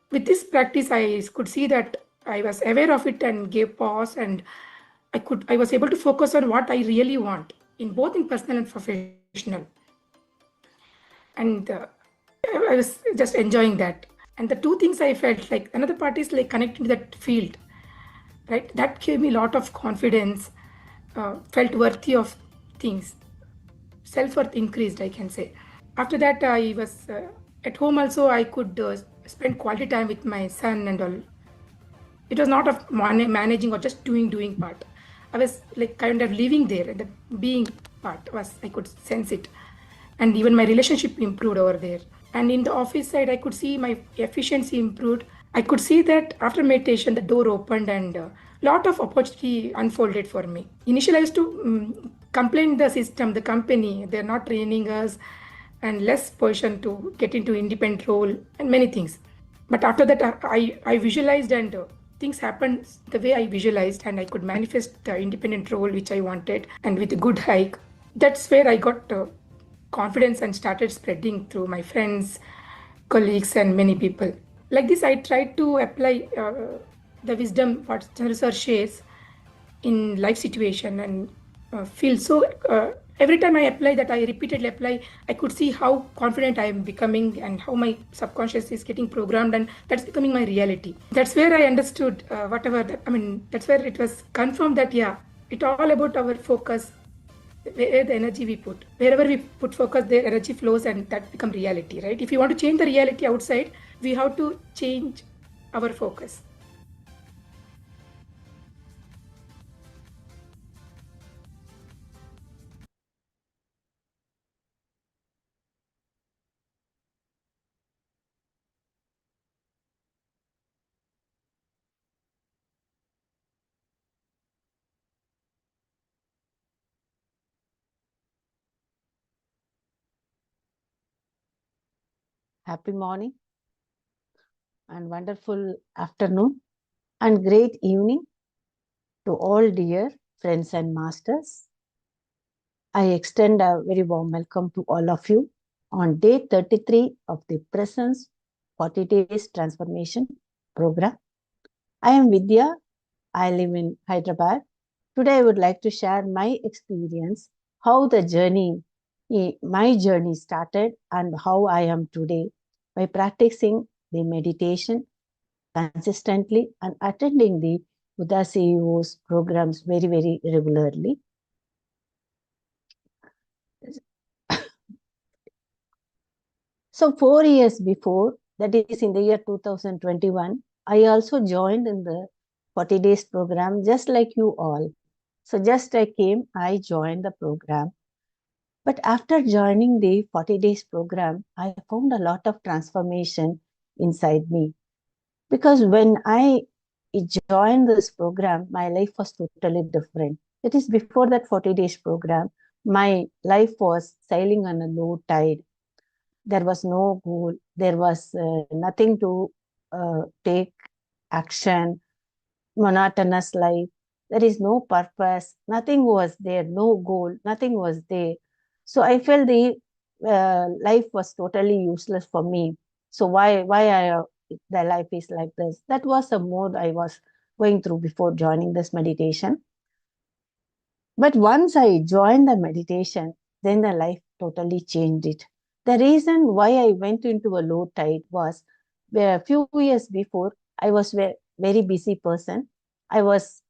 With this practice, I could see that I was aware of it and gave pause, and I was able to focus on what I really want in both in personal and professional. And I was just enjoying that. And the two things I felt like another part is like connecting to that field, right? That gave me a lot of confidence, felt worthy of things, self-worth increased, I can say. After that, I was at home also, I could spend quality time with my son and all. It was not of managing or just doing part. I was like kind of living there, and the being part was, I could sense it. And even my relationship improved over there. And in the office side, I could see my efficiency improved. I could see that after meditation, the door opened and a lot of opportunity unfolded for me. Initially, I used to complain the system, the company, they're not training us and less position to get into independent role and many things. But after that, I visualized and things happened the way I visualized, and I could manifest the independent role which I wanted and with a good hike. That's where I got confidence and started spreading through my friends, colleagues, and many people. Like this, I tried to apply the wisdom what Chandra sir shares in life situation and feel so. Every time I apply that, I repeatedly apply, I could see how confident I am becoming and how my subconscious is getting programmed, and that's becoming my reality. That's where I understood whatever that, I mean, that's where it was confirmed that, yeah, it's all about our focus, where the energy we put. Wherever we put focus, there energy flows and that become reality, right? If you want to change the reality outside, we have to change our focus. Happy morning and wonderful afternoon and great evening to all dear friends and masters. I extend a very warm welcome to all of you on day 33 of the Presence 40 Days Transformation Program. I am Vidya. I live in Hyderabad. Today I would like to share my experience, how my journey started and how I am today by practicing the meditation consistently and attending the Buddha CEO's programs very, very regularly. So 4 years before, that is in the year 2021, I also joined in the 40 days program, just like you all. So just I came, I joined the program. But after joining the 40 days program, I found a lot of transformation inside me. Because when I joined this program, my life was totally different. It is before that 40 days program, my life was sailing on a low tide. There was no goal. There was nothing to take action, monotonous life. There is no purpose. Nothing was there. No goal. Nothing was there. So I felt the life was totally useless for me. So why the life is like this? That was the mode I was going through before joining this meditation. But once I joined the meditation, then the life totally changed it. The reason why I went into a low tide was a few years before, I was a very busy person. I was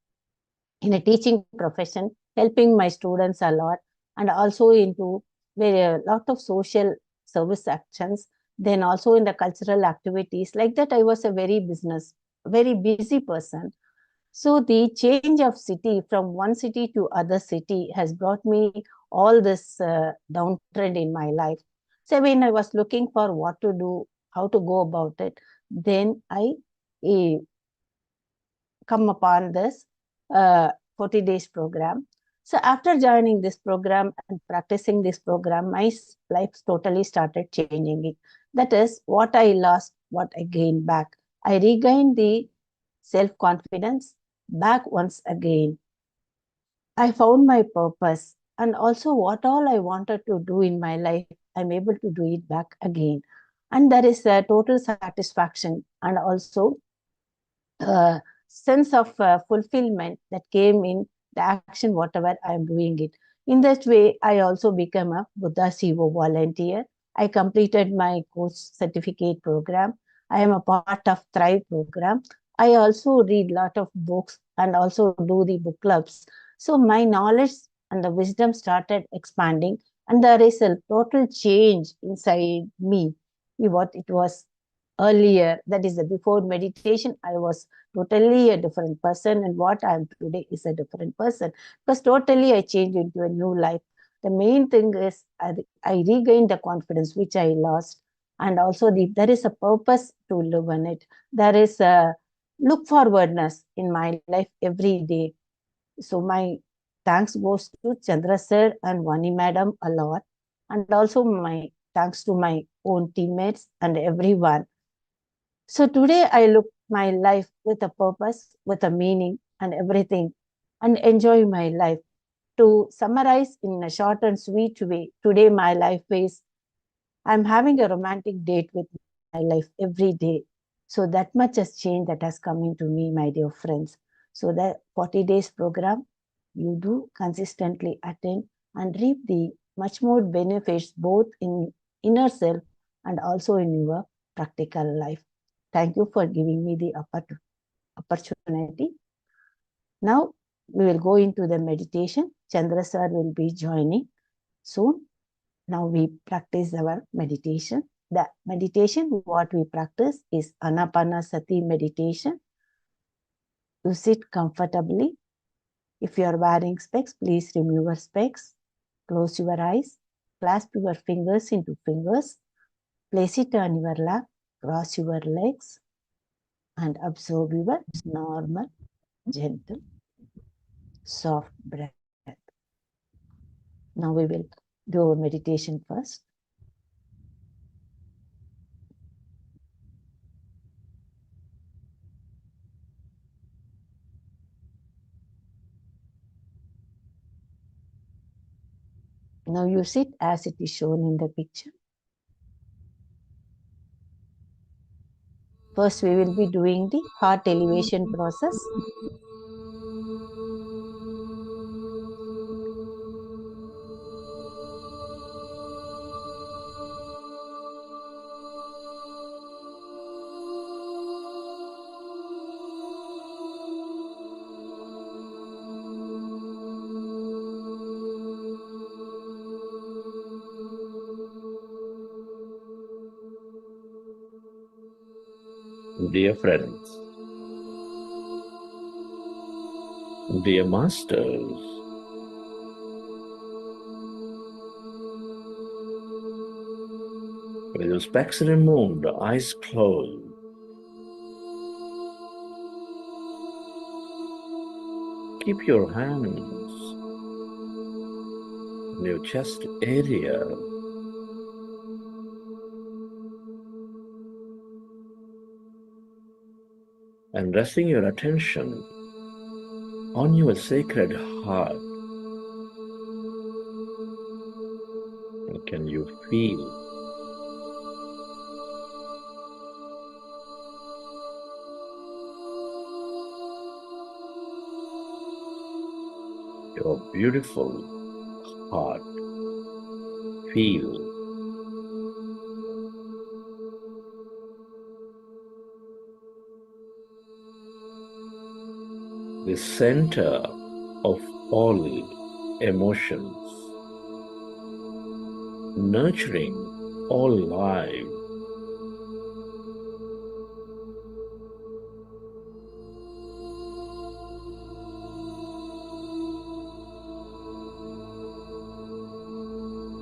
in a teaching profession, helping my students a lot, and also into a lot of social service actions. Then also in the cultural activities. Like that, I was a very busy person. So the change of city from one city to other city has brought me all this downtrend in my life. So when I was looking for what to do, how to go about it, then I eh, come upon this 40 days program. So after joining this program and practicing this program, my life totally started changing it. That is what I lost, what I gained back. I regained the self-confidence back once again. I found my purpose and also what all I wanted to do in my life, I'm able to do it back again. And there is a total satisfaction and also uh, sense of fulfillment that came in the action, whatever I'm doing it. In that way, I also became a Buddha CEO volunteer. I completed my course certificate program. I am a part of Thrive program. I also read a lot of books and also do the book clubs. So my knowledge and the wisdom started expanding, and there is a total change inside me. What it was earlier, that is the before meditation, I was totally a different person, and what I am today is a different person because totally I changed into a new life. The main thing is I regained the confidence which I lost, and also there is a purpose to live in it. There is a look forwardness in my life every day. So my thanks goes to Chandra sir and Vani madam a lot, and also my thanks to my own teammates and everyone. So today I look my life with a purpose, with a meaning and everything, and enjoy my life. To summarize in a short and sweet way, today my life is I'm having a romantic date with my life every day. So that much has changed that has come into me, my dear friends. So the 40 days program you do consistently attend and reap the much more benefits both in inner self and also in your practical life. Thank you for giving me the opportunity. Now we will go into the meditation. Chandra sir will be joining soon. Now we practice our meditation. The meditation what we practice is Anapanasati meditation. You sit comfortably. If you are wearing specs, please remove your specs. Close your eyes. Clasp your fingers into fingers. Place it on your lap. Cross your legs and absorb your normal, gentle, soft breath. Now we will do our meditation first. Now you sit as it is shown in the picture. First, we will be doing the heart elevation process. Dear friends, dear masters, with your specs removed, eyes closed, keep your hands on your chest area. And resting your attention on your sacred heart. And can you feel your beautiful heart? Feel the center of all emotions, nurturing all life.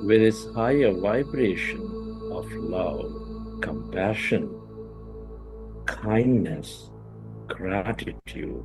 with its higher vibration of love, compassion, kindness, gratitude.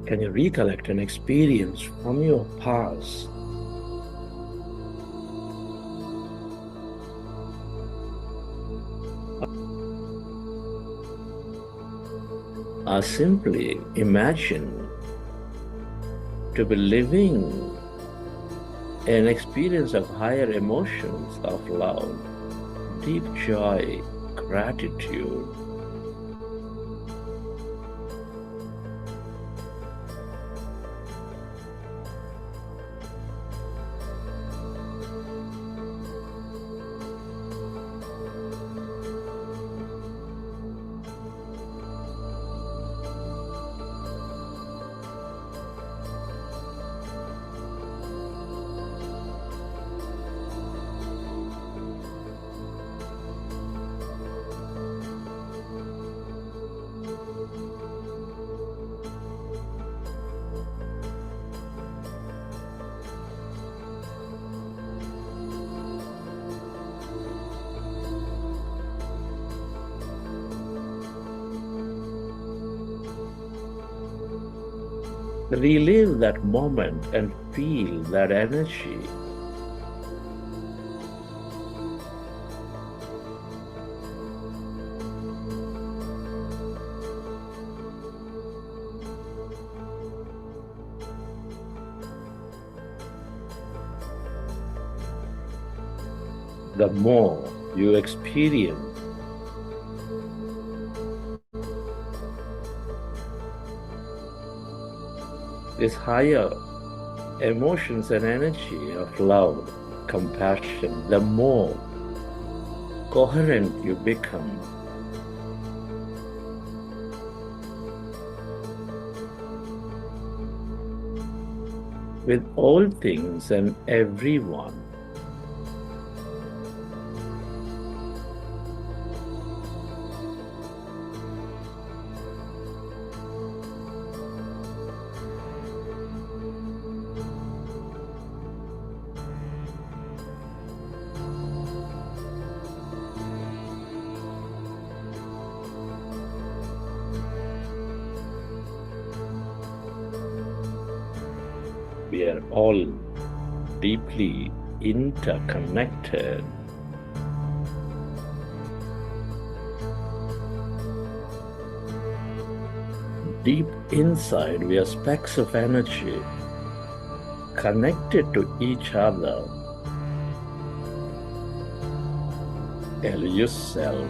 Can you recollect an experience from your past or simply imagine to be living an experience of higher emotions of love, deep joy, gratitude? Relive that moment and feel that energy. The more you experience this higher emotions and energy of love, compassion, the more coherent you become. With all things and everyone. We are all deeply interconnected. Deep inside, we are specks of energy connected to each other. Tell yourself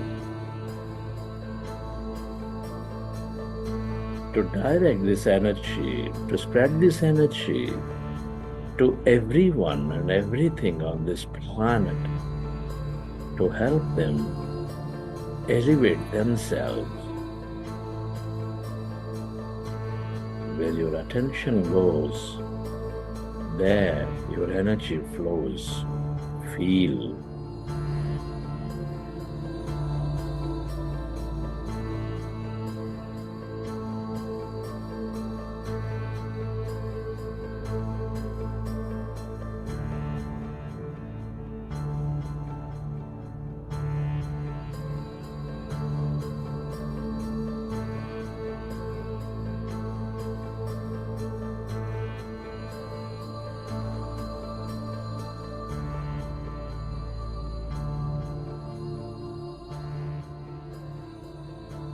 to direct this energy, to spread this energy to everyone and everything on this planet, to help them elevate themselves. Where your attention goes, there your energy flows. Feel.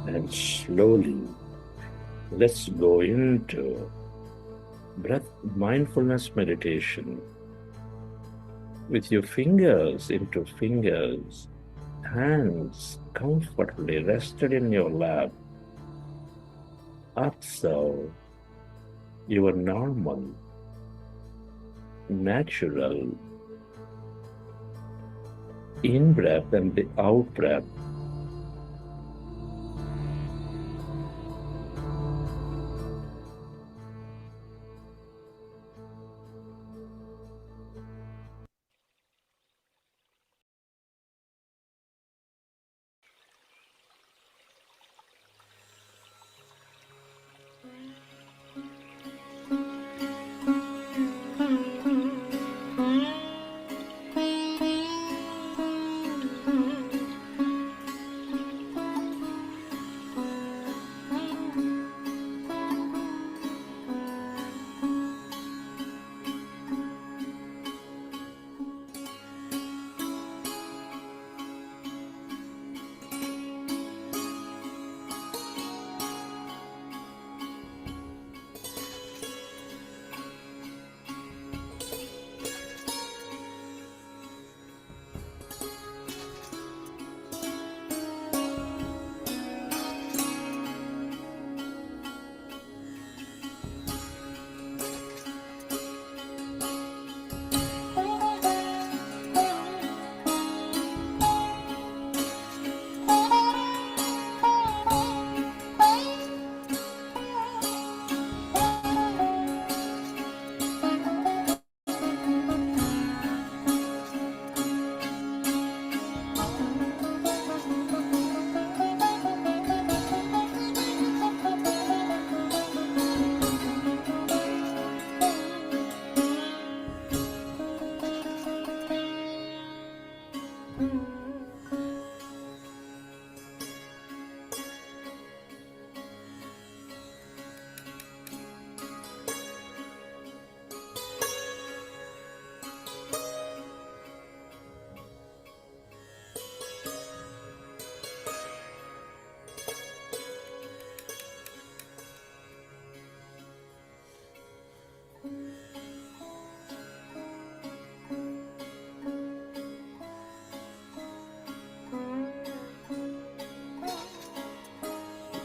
And slowly, let's go into mindfulness meditation with your fingers into fingers, hands comfortably rested in your lap. Observe your normal, natural in-breath and the out-breath.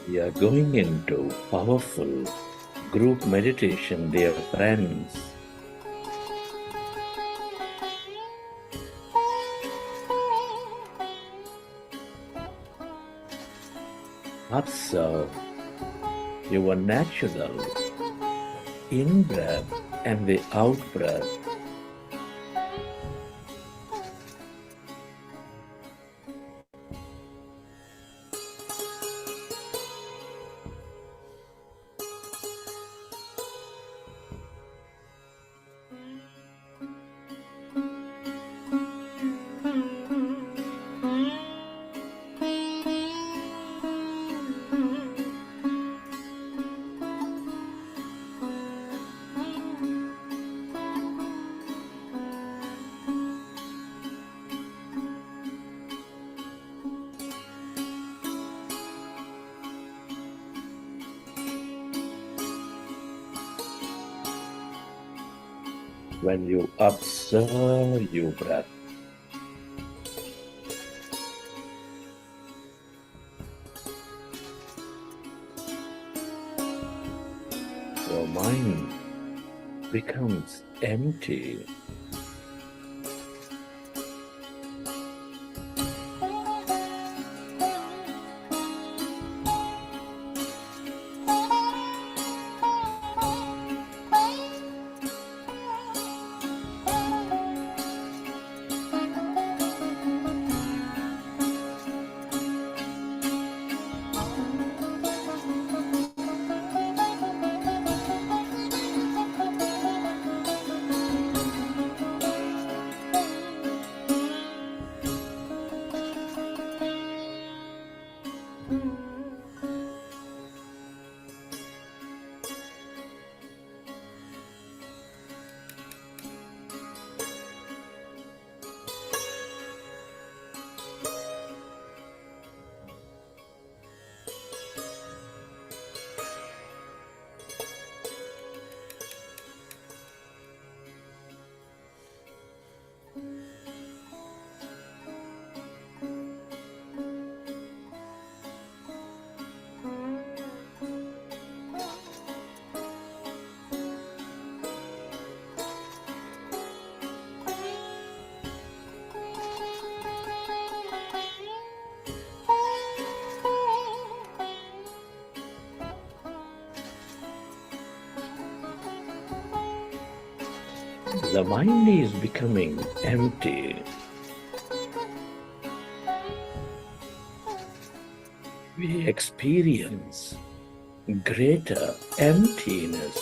We are going into powerful group meditation, dear friends. Observe your natural in-breath and the out-breath. When you observe your breath, your mind becomes empty. the mind is becoming empty. We experience greater emptiness.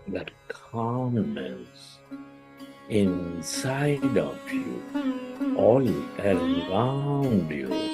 That calmness inside of you, all around you.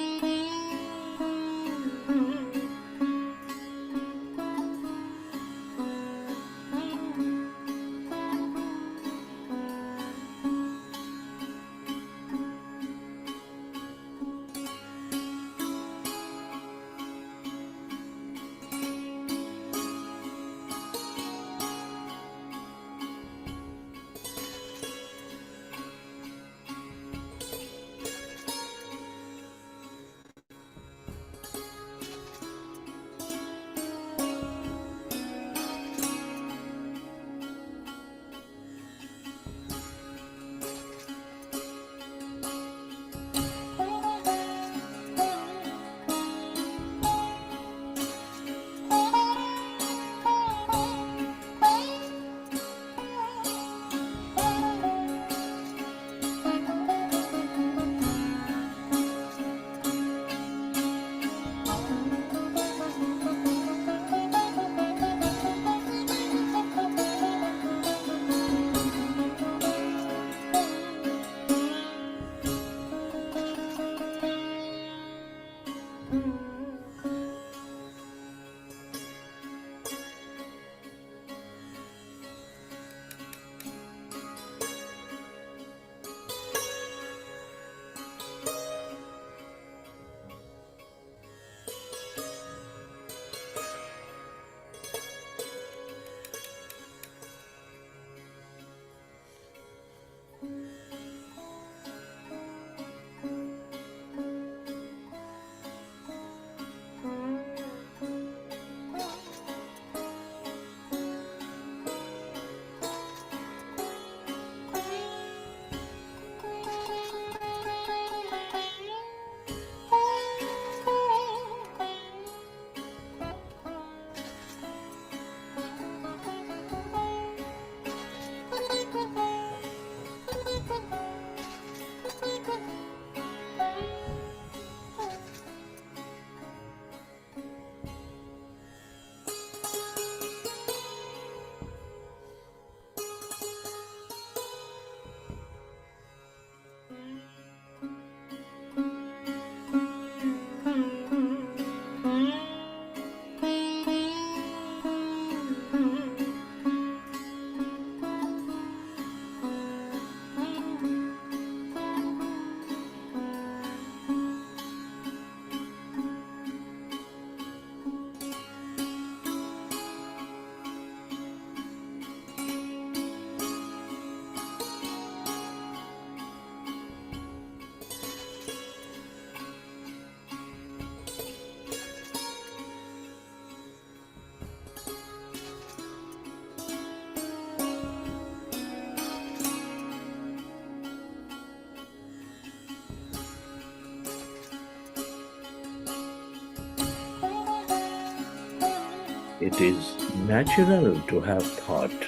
It is natural to have thought.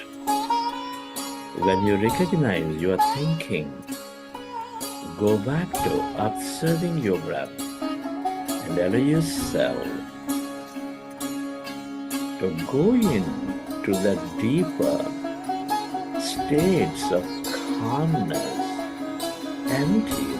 When you recognize your thinking, go back to observing your breath and allow yourself to go into the deeper states of calmness, emptiness.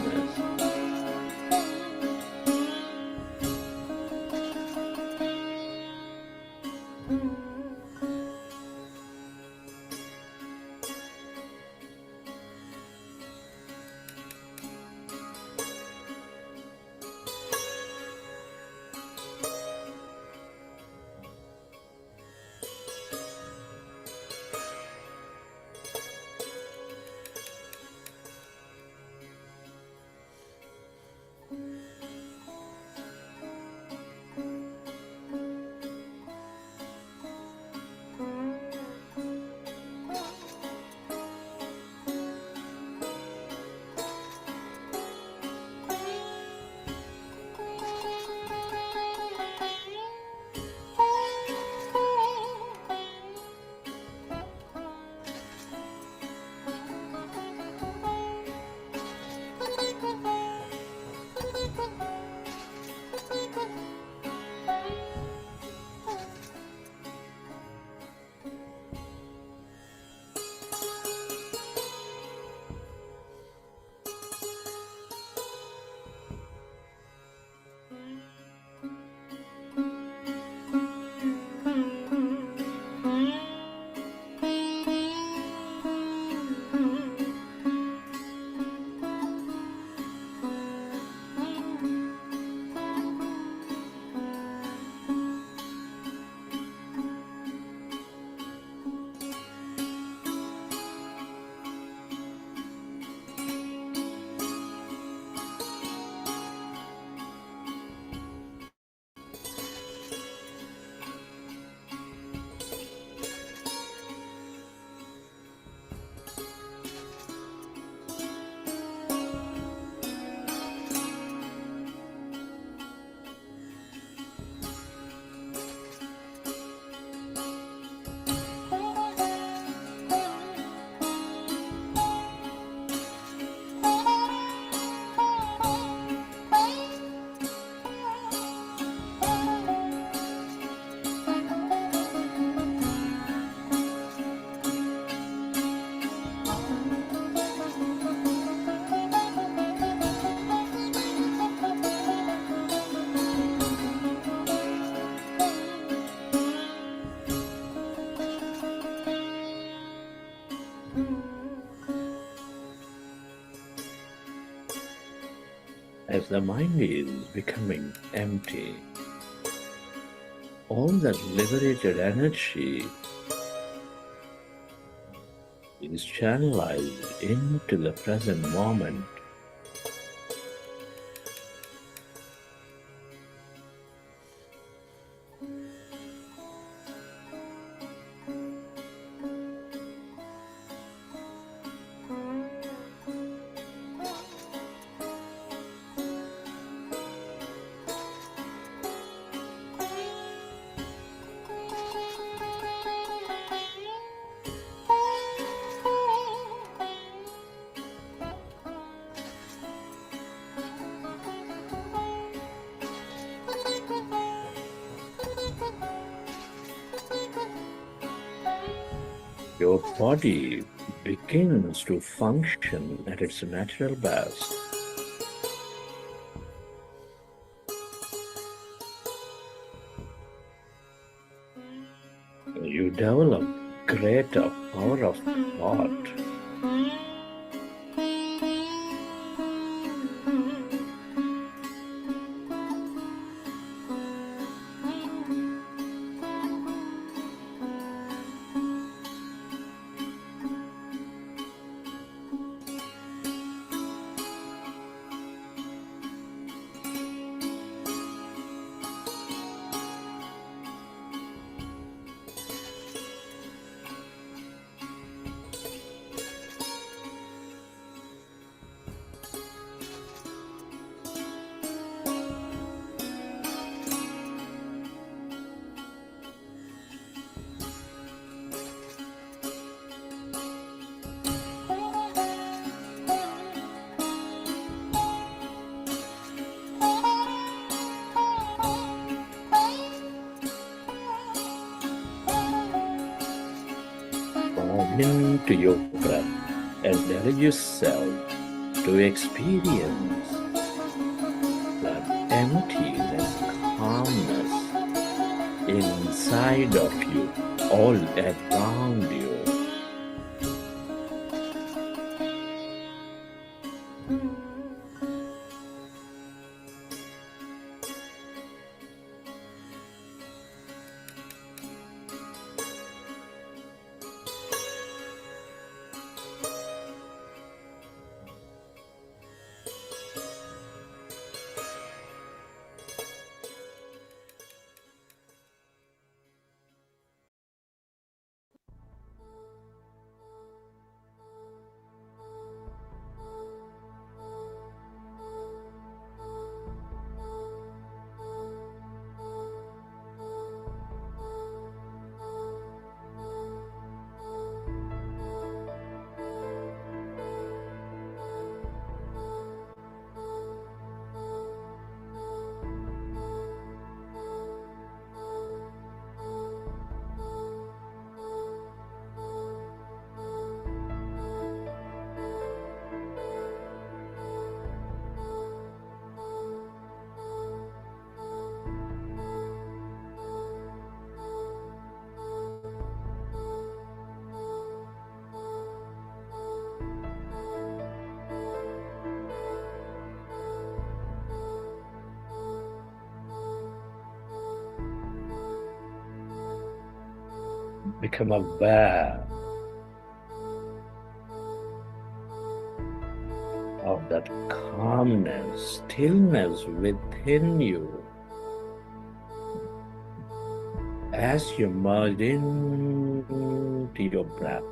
as the mind is becoming empty, all that liberated energy is channelized into the present moment. Your body begins to function at its natural best. You develop greater power of thought. Come into your breath and allow yourself to experience that emptiness, calmness inside of you, all around you. Become aware of that calmness, stillness within you as you merge into your breath.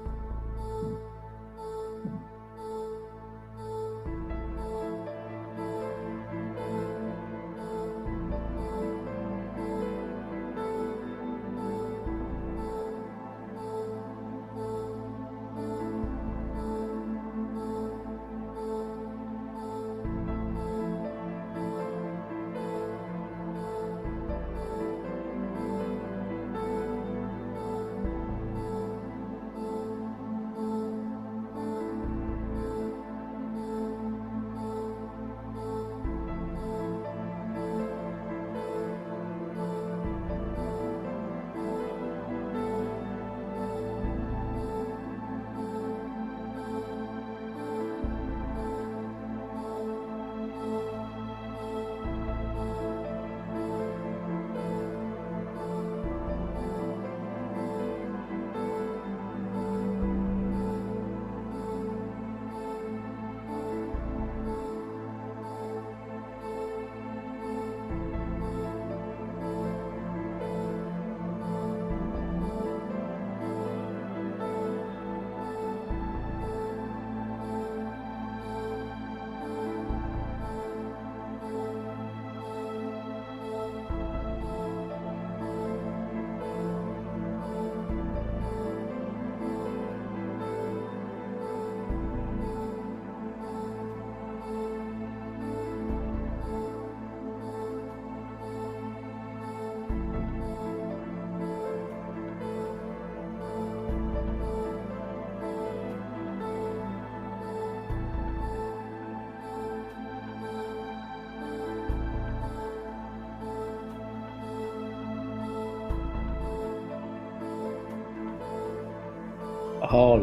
All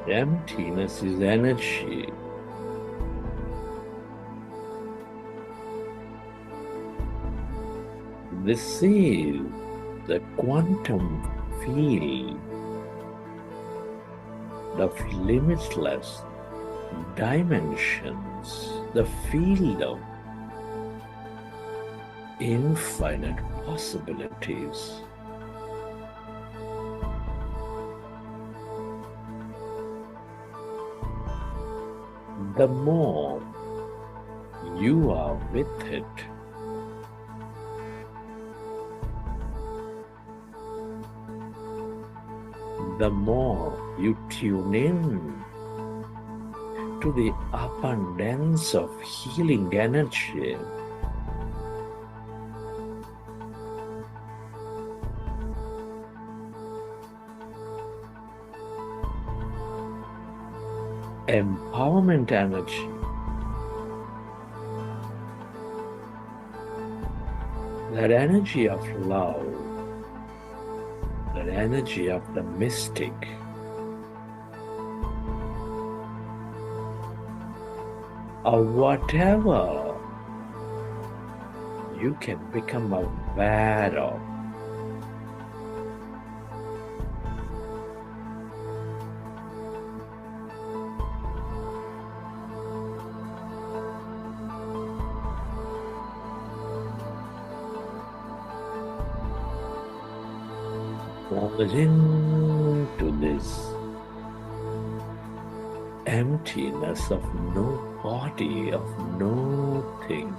emptiness is energy. This is the quantum field of limitless dimensions, the field of infinite possibilities. The more you are with it, the more you tune in to the abundance of healing energy. Empowerment energy, that energy of love, that energy of the mystic, or whatever you can become aware of. Plunge into this emptiness of no body, of no thing.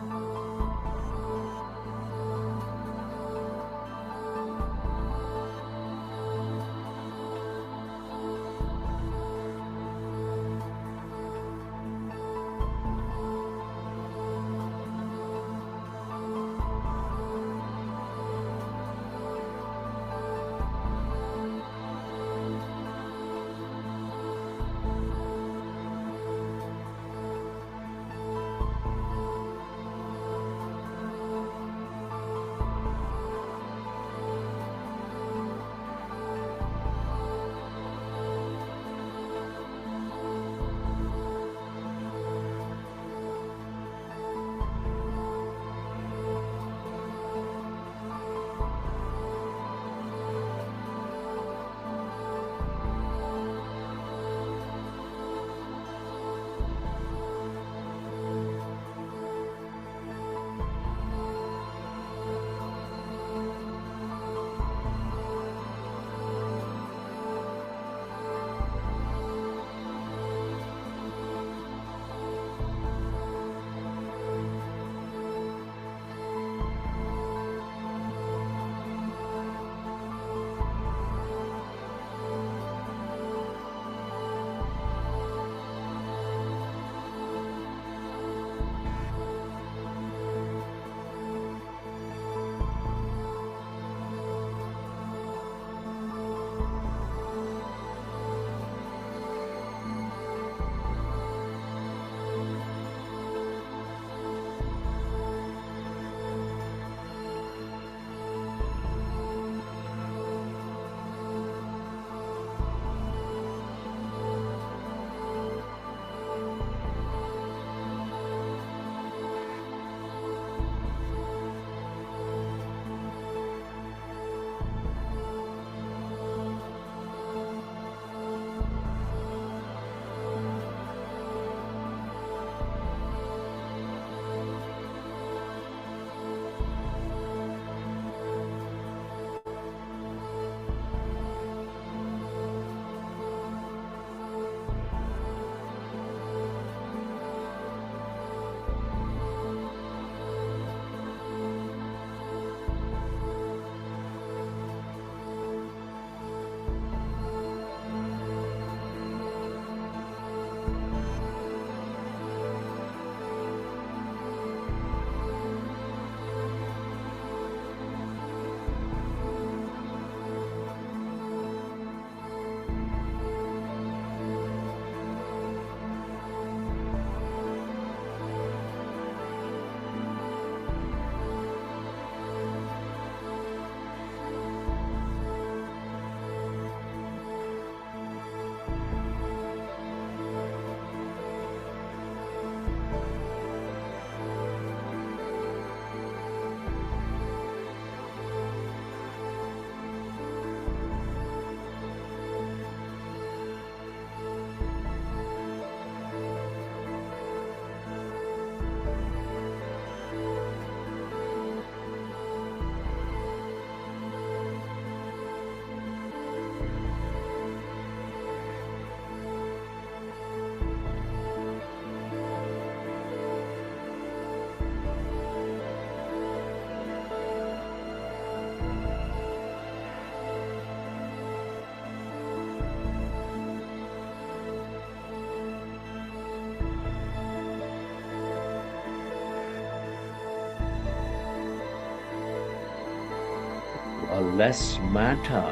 less matter,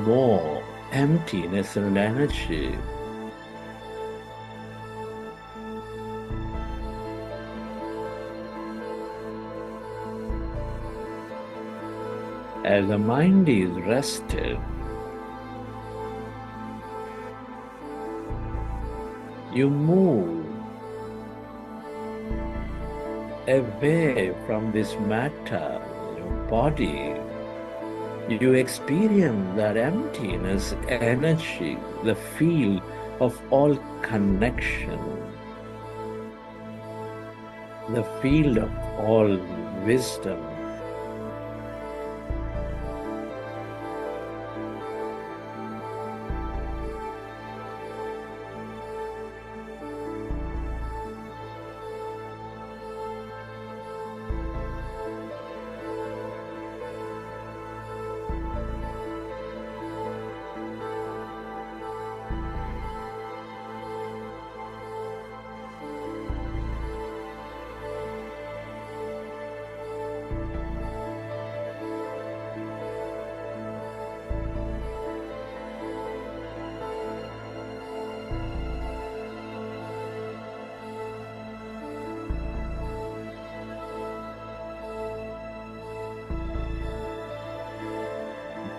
more emptiness and energy. As the mind is rested, you move away from this matter, your body. You experience that emptiness, energy, the feel of all connection, the field of all wisdom.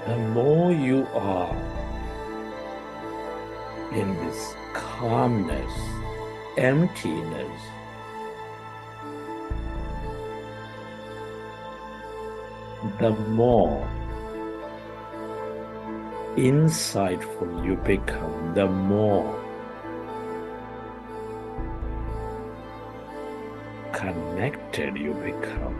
The more you are in this calmness, emptiness, the more insightful you become, the more connected you become.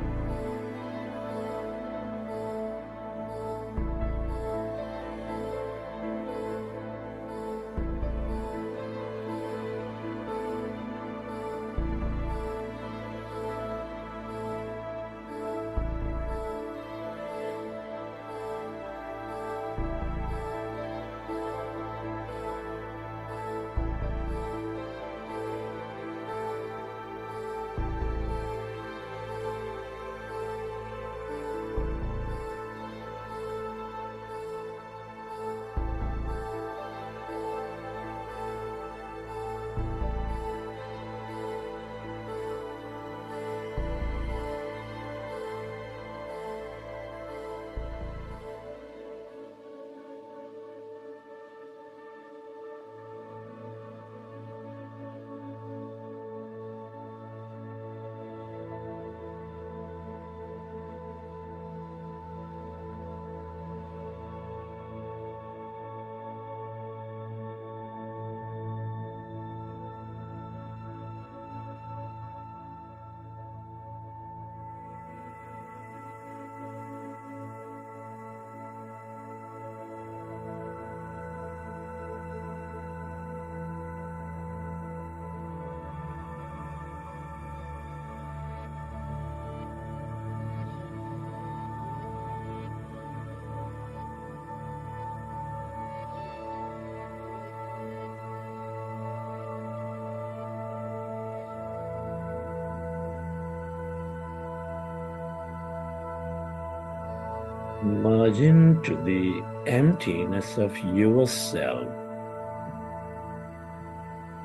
Merge into the emptiness of yourself,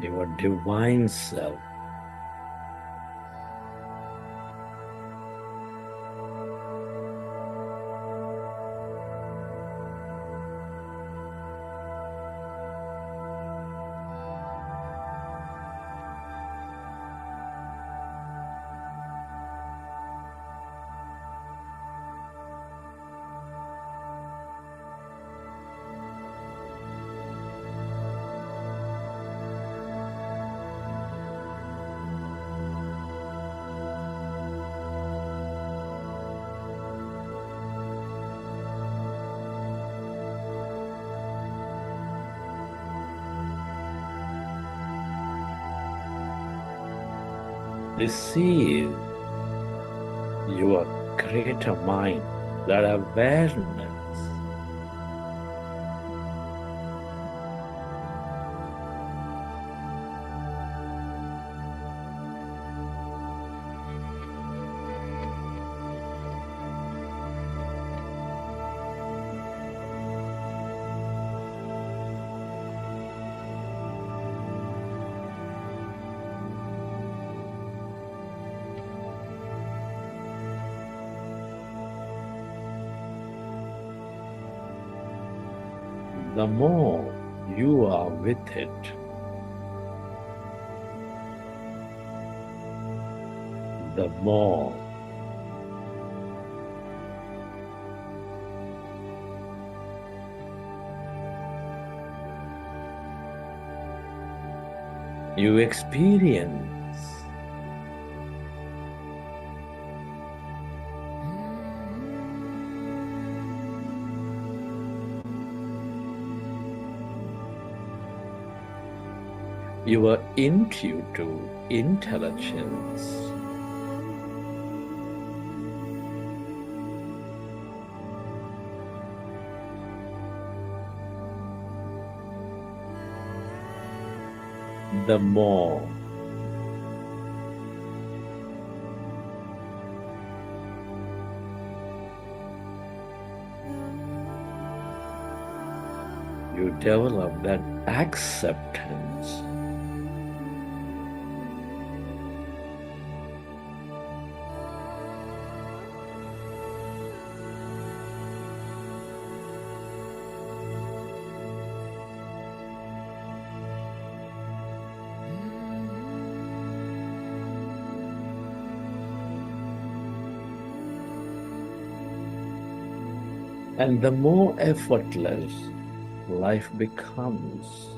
your divine self. Receive your greater mind, that awareness. the more you are with it, the more you experience your intuitive intelligence. The more you develop that acceptance, and the more effortless life becomes.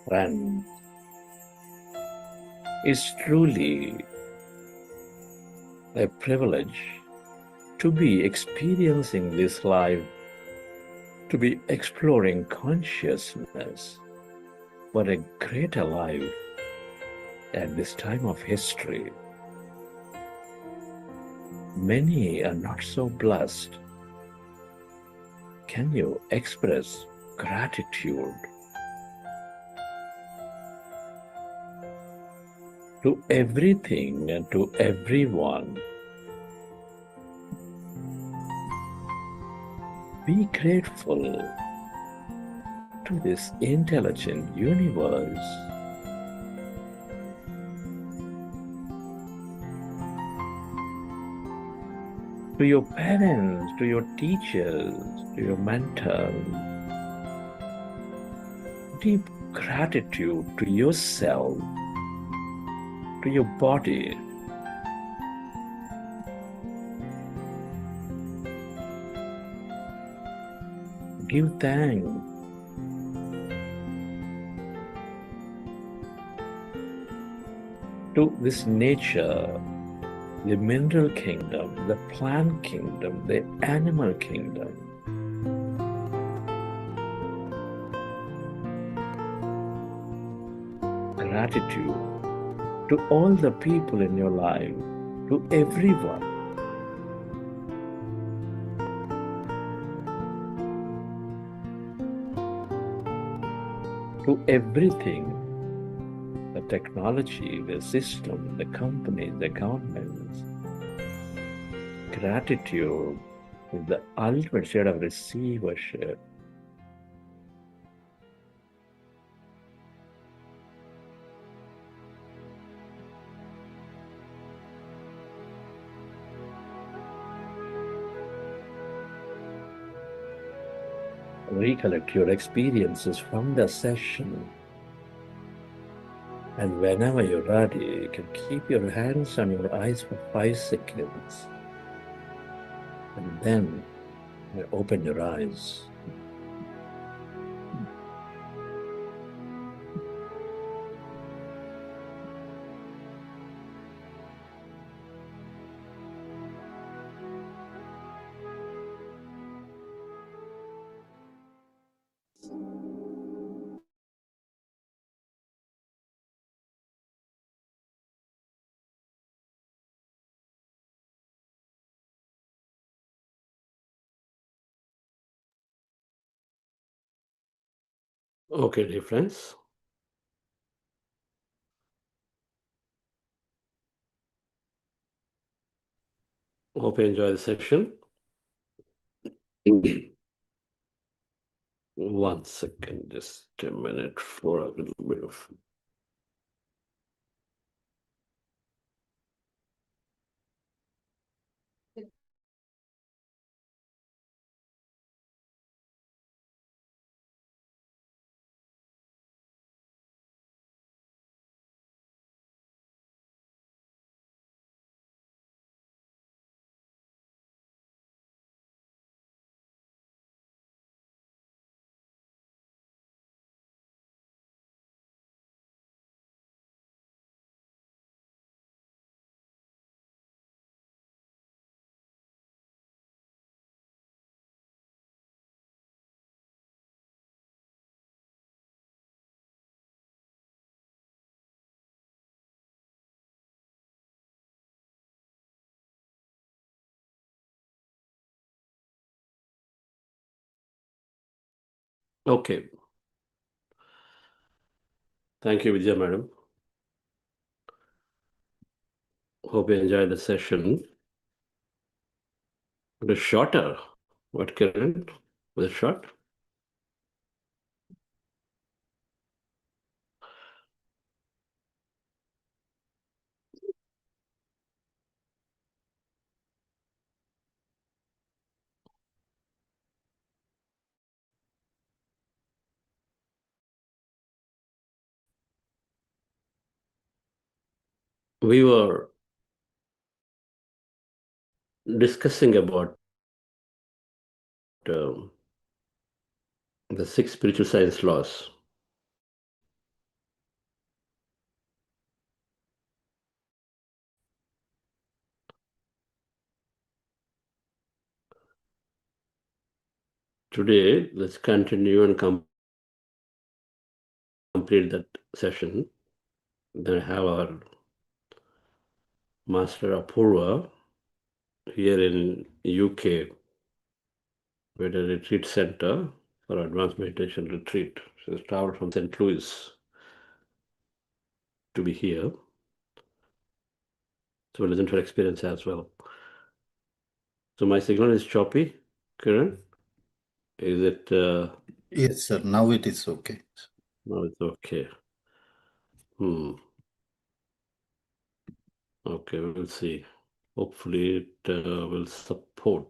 Friend, it's truly a privilege to be experiencing this life, to be exploring consciousness for a greater life at this time of history. Many are not so blessed. Can you express gratitude to everything and to everyone? Be grateful to this intelligent universe. To your parents, to your teachers, to your mentors. Deep gratitude to yourself, to your body. Give thanks to this nature, the mineral kingdom, the plant kingdom, the animal kingdom. Gratitude to all the people in your life, to everyone. To everything, the technology, the system, the companies, the governments. Gratitude is the ultimate state of receivership. Recollect your experiences from the session. And whenever you're ready, you can keep your hands on your eyes for 5 seconds. And then you open your eyes. Okay, dear friends. Hope you enjoy the session. 1 second, just a minute for a little bit of. Okay. Thank you, Vidya madam. Hope you enjoyed the session. It was shorter. What, Kiran? Was it short? We were discussing about the 6 spiritual science laws. Today, let's continue and complete that session. Then I have our Master Apurva here in UK with a retreat center for advanced meditation retreat. She's traveled from St. Louis to be here. So we'll listen to her experience as well. So my signal is choppy, Kiran. Is it? Yes, sir. Now it is okay. No, it's okay. Okay, we'll see. Hopefully it will support.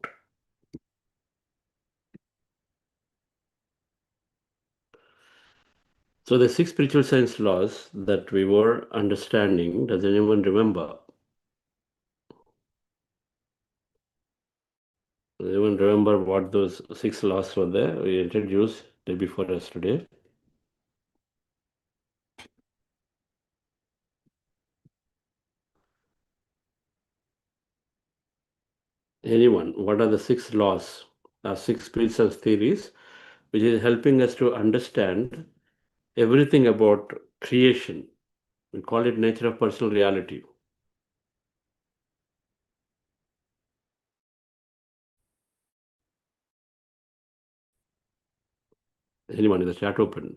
So the 6 spiritual science laws that we were understanding, does anyone remember? Does anyone remember what those 6 laws were there? We introduced day before yesterday. Anyone? What are the 6 laws, 6 spiritual theories, which is helping us to understand everything about creation? We call it nature of personal reality. Anyone in the chat open?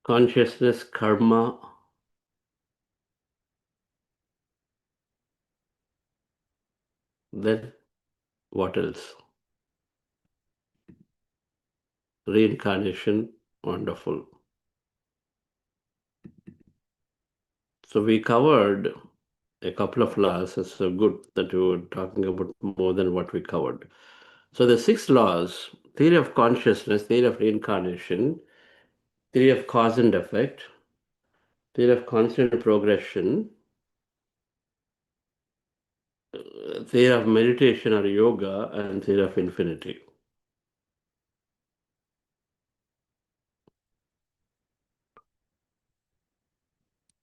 Consciousness, karma, then what else? Reincarnation, wonderful. So we covered a couple of laws. It's so good that we were talking about more than what we covered. So the 6 laws, theory of consciousness, theory of reincarnation, theory of cause and effect, theory of constant progression, theory of meditation or yoga, and theory of infinity.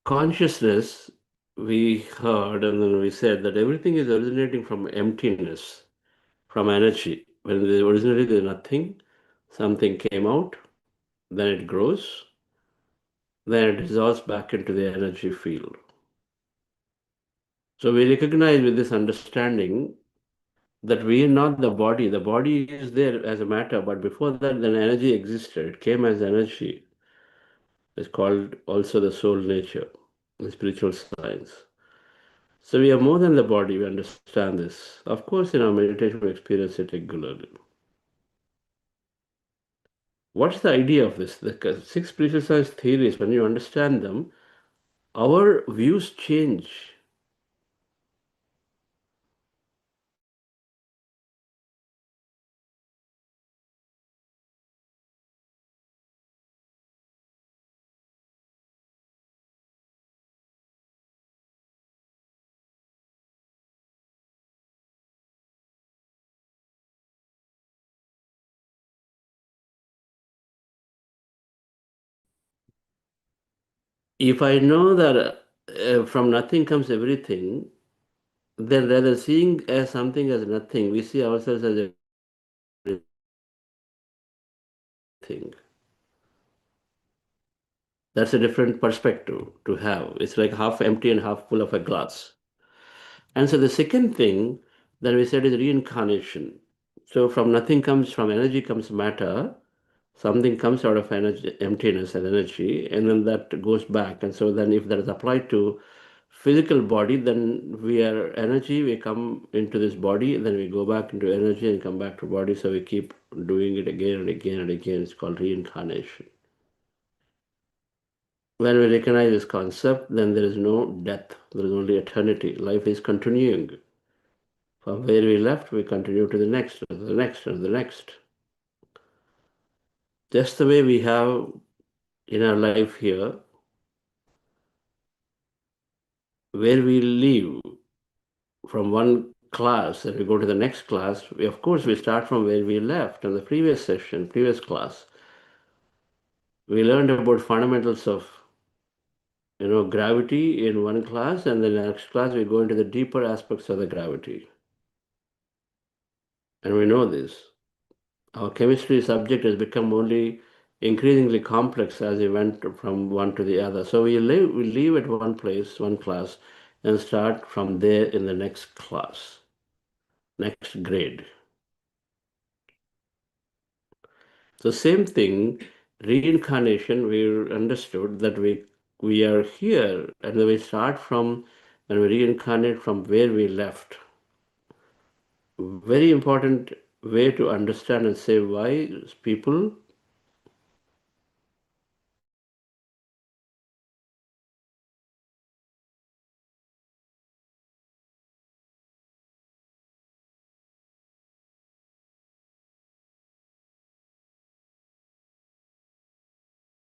Consciousness, we heard and then we said that everything is originating from emptiness, from energy. When originally there's nothing, something came out, then it grows, then it dissolves back into the energy field. So we recognize with this understanding that we are not the body. The body is there as a matter, but before that, then energy existed. It came as energy. It's called also the soul nature in spiritual science. So we are more than the body. We understand this. Of course, in our meditation, we experience it regularly. What's the idea of this? The six spiritual science theories, when you understand them, our views change. If I know that from nothing comes everything, then rather seeing as something as nothing, we see ourselves as everything. That's a different perspective to have. It's like half empty and half full of a glass. And so the second thing that we said is reincarnation. So from energy comes matter, something comes out of energy, emptiness and energy, and then that goes back. And so then if that is applied to physical body, then we are energy, we come into this body, then we go back into energy and come back to body. So we keep doing it again and again and again. It's called reincarnation. When we recognize this concept, then there is no death, there is only eternity. Life is continuing. From where we left, we continue to the next, and the next, and the next. Just the way we have in our life here, where we leave from one class and we go to the next class, of course, we start from where we left in the previous session, previous class. We learned about fundamentals of gravity in one class, and then the next class we go into the deeper aspects of the gravity. And we know this. Our chemistry subject has become only increasingly complex as we went from one to the other. So we leave at one place, one class, and start from there in the next class, next grade. So same thing, reincarnation, we understood that we are here and we start from and we reincarnate from where we left. Very important way to understand and say why people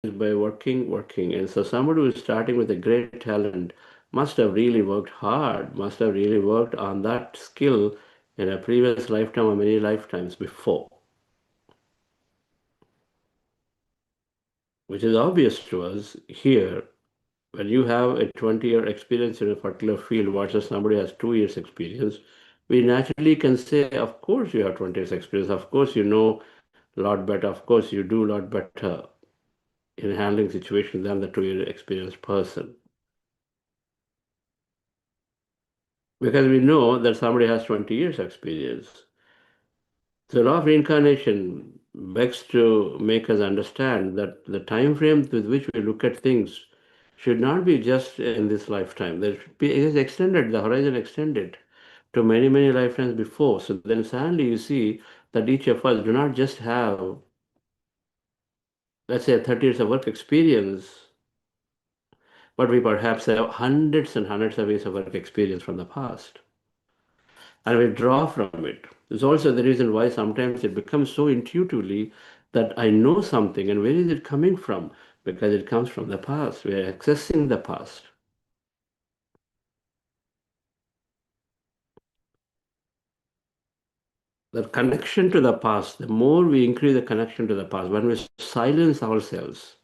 by working. And so somebody who is starting with a great talent must have really worked hard, must have really worked on that skill in a previous lifetime or many lifetimes before, which is obvious to us here. When you have a 20-year experience in a particular field versus somebody has 2 years experience, we naturally can say, of course you have 20 years experience, of course you know a lot better, of course you do a lot better in handling situations than the 2-year experienced person. Because we know that somebody has 20 years experience. The law of reincarnation begs to make us understand that the time frame with which we look at things should not be just in this lifetime. There should be, it is extended, the horizon extended to many, many lifetimes before. So then suddenly you see that each of us do not just have, let's say, 30 years of work experience, but we perhaps have hundreds and hundreds of years of work experience from the past. And we draw from it. It's also the reason why sometimes it becomes so intuitively that I know something, and where is it coming from? Because it comes from the past. We are accessing the past. The connection to the past, the more we increase the connection to the past, when we silence ourselves,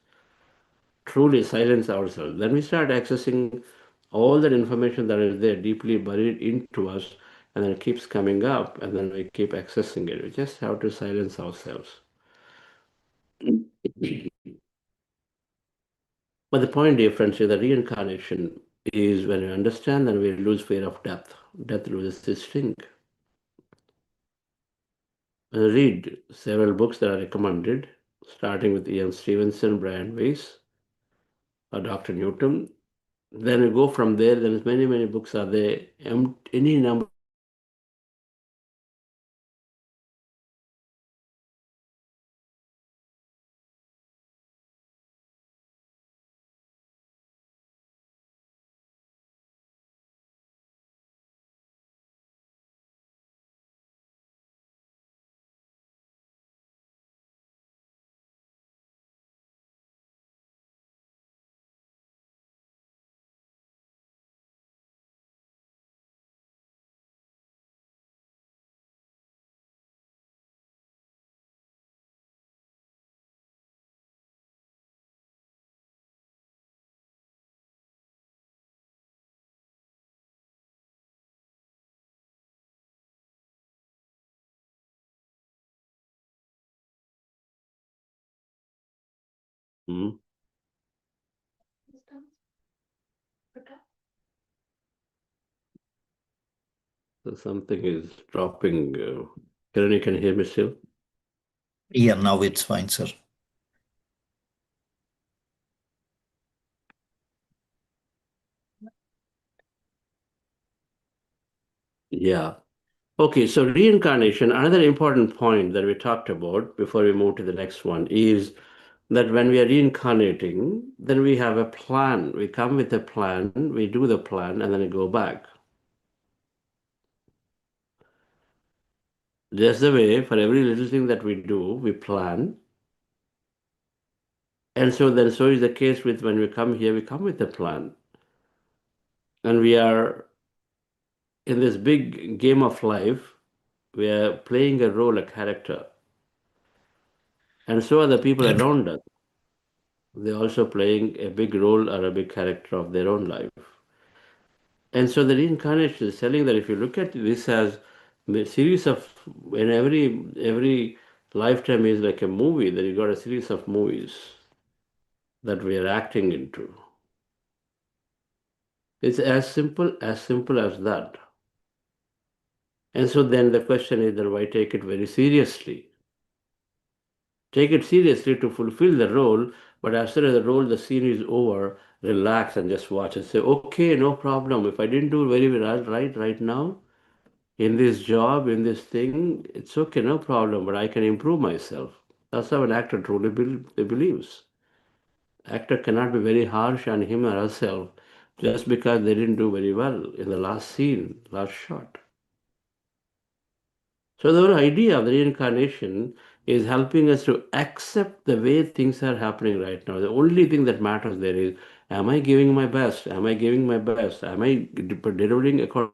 truly silence ourselves, then we start accessing all that information that is there deeply buried into us, and then it keeps coming up, and then we keep accessing it. We just have to silence ourselves. But the point, dear friends, is the reincarnation. is when we understand, then we lose fear of death. Death loses its sting. Read several books that are recommended, starting with Ian Stevenson, Brian Weiss, or Dr. Newton. Then we go from there. There is many books are there. Any number. Hmm? So something is dropping. Kiran, you can hear me still? Yeah, now it's fine, sir. Yeah. Okay, so reincarnation, another important point that we talked about before we move to the next one is that when we are reincarnating, then we have a plan. We come with a plan, we do the plan, and then we go back. Just the way for every little thing that we do, we plan. And so then so is the case with when we come here, we come with a plan. And we are in this big game of life, we are playing a role, a character. And so are the people around us. They're also playing a big role or a big character of their own life. And so the reincarnation is telling that if you look at this as a series of, when every lifetime is like a movie, that you got a series of movies that we are acting into. It's as simple as that. And so then the question is that why take it very seriously? Take it seriously to fulfill the role, but after the role, the scene is over, relax and just watch and say, okay, no problem. If I didn't do very well right now, in this job, in this thing, it's okay, no problem, but I can improve myself. That's how an actor truly believes. Actor cannot be very harsh on him or herself just because they didn't do very well in the last scene, last shot. So the whole idea of the reincarnation is helping us to accept the way things are happening right now. The only thing that matters there is, am I giving my best? Am I giving my best? Am I delivering according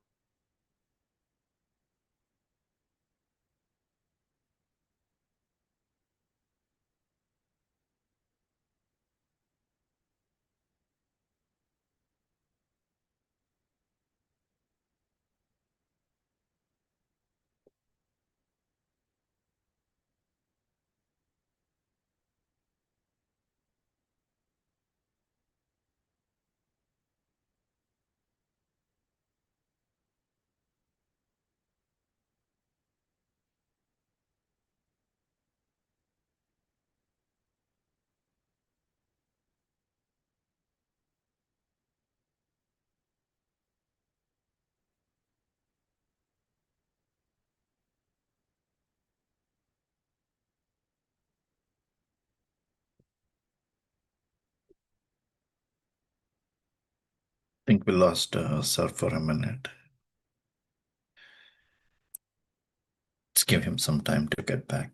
I think we lost sir for a minute. Let's give him some time to get back.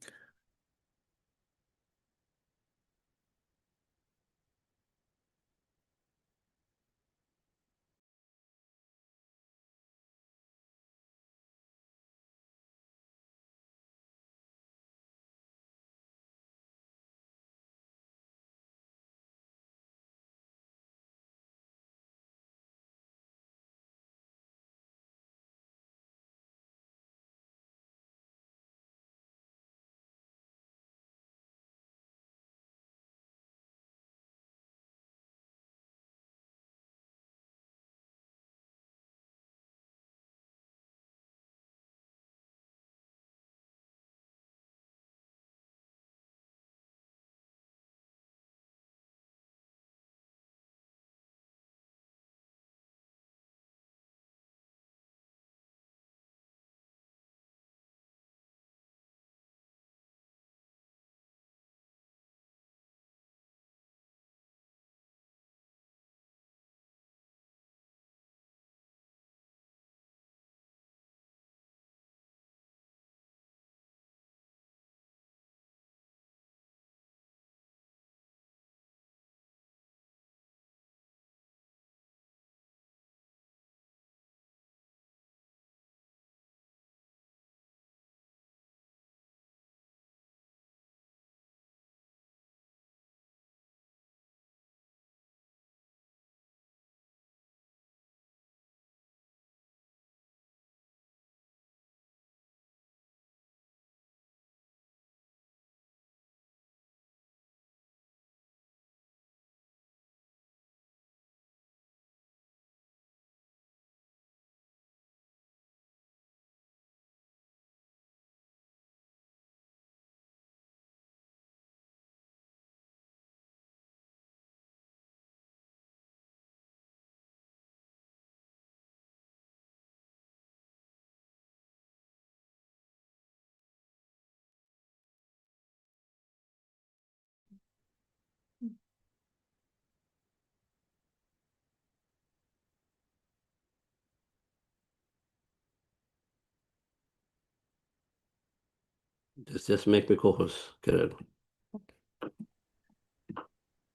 Just make me co-host, Kiran.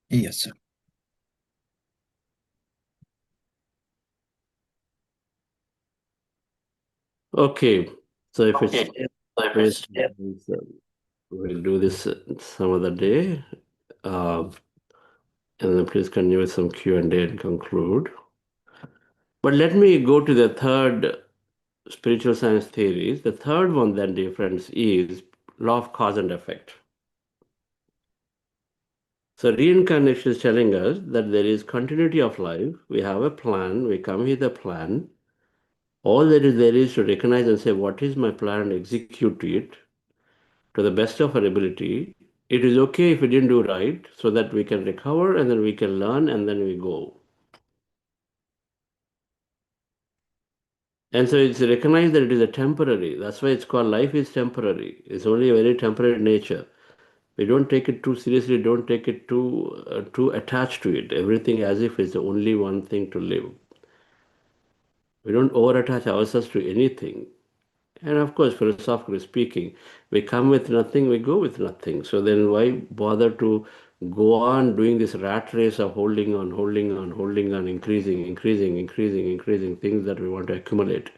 Yes, sir. Okay, so if it's please, we'll do this some other day. And then please continue with some Q&A and conclude. But let me go to the third spiritual science theories. The third one, then, dear friends, is law of cause and effect. So reincarnation is telling us that there is continuity of life. We have a plan. We come with a plan. All that is there is to recognize and say, what is my plan, and execute it to the best of our ability. It is okay if we didn't do right, so that we can recover and then we can learn and then we go. And so it's recognized that it is a temporary. That's why it's called life is temporary. It's only a very temporary nature. We don't take it too seriously, don't take it too attached to it. Everything as if it's the only one thing to live. We don't over-attach ourselves to anything. And of course, philosophically speaking, we come with nothing, we go with nothing. So then why bother to go on doing this rat race of holding on, increasing things that we want to accumulate,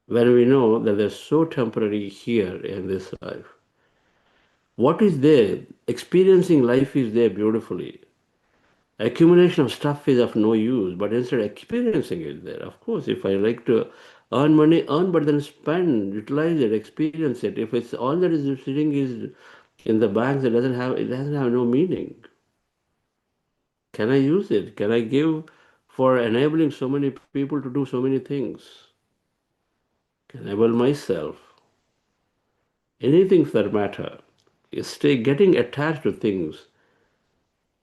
when we know that they're so temporary here in this life? What is there? Experiencing life is there beautifully. Accumulation of stuff is of no use, but instead experiencing it there. Of course, if I like to earn money, earn, but then spend, utilize it, experience it. If it's all that is sitting is in the banks, it doesn't have no meaning. Can I use it? Can I give for enabling so many people to do so many things? Can I enable myself? Anything for that matter. Getting attached to things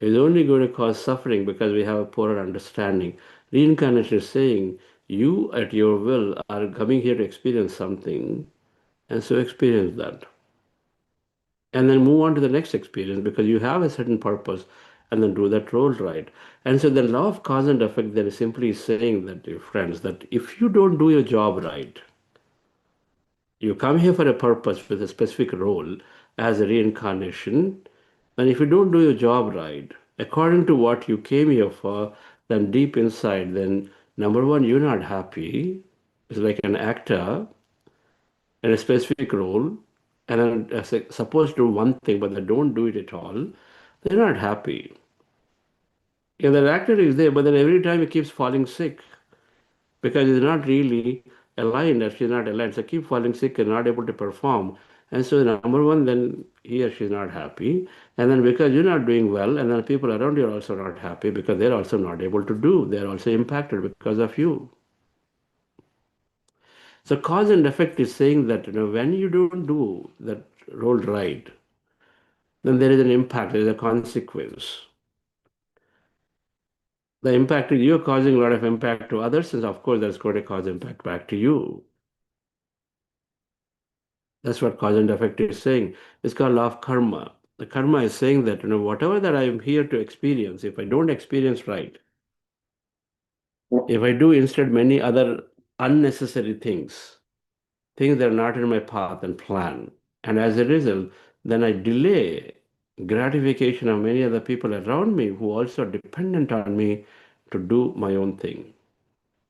is only going to cause suffering because we have a poorer understanding. Reincarnation is saying you at your will are coming here to experience something, and so experience that. And then move on to the next experience because you have a certain purpose, and then do that role right. And so the law of cause and effect then is simply saying that, dear friends, that if you don't do your job right, you come here for a purpose with a specific role as a reincarnation, and if you don't do your job right, according to what you came here for, then deep inside, then number one, you're not happy. It's like an actor in a specific role, and then supposed to do one thing, but they don't do it at all. They're not happy. Yeah, the actor is there, but then every time he keeps falling sick because he's not really aligned or she's not aligned. So keep falling sick and not able to perform. And so number one, then he or she's not happy. And then because you're not doing well, and then people around you are also not happy because they're also not able to do. They're also impacted because of you. So cause and effect is saying that when you don't do that role right, then there is an impact, there is a consequence. The impact is you're causing a lot of impact to others, and of course that's going to cause impact back to you. That's what cause and effect is saying. It's called law of karma. The karma is saying that whatever that I am here to experience, if I don't experience right, if I do instead many other unnecessary things that are not in my path and plan, and as a result, then I delay gratification of many other people around me who also are dependent on me to do my own thing.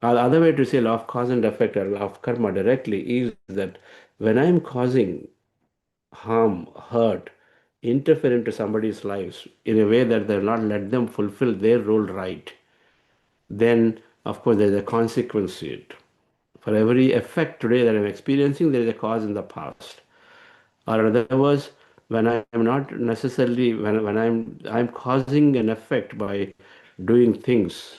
The other way to say law of cause and effect or law of karma directly is that when I'm causing harm, hurt, interfere into somebody's lives in a way that they'll not let them fulfill their role right, then of course there's a consequence to it. For every effect today that I'm experiencing, there is a cause in the past. Or in other words, when I'm not necessarily when I'm causing an effect by doing things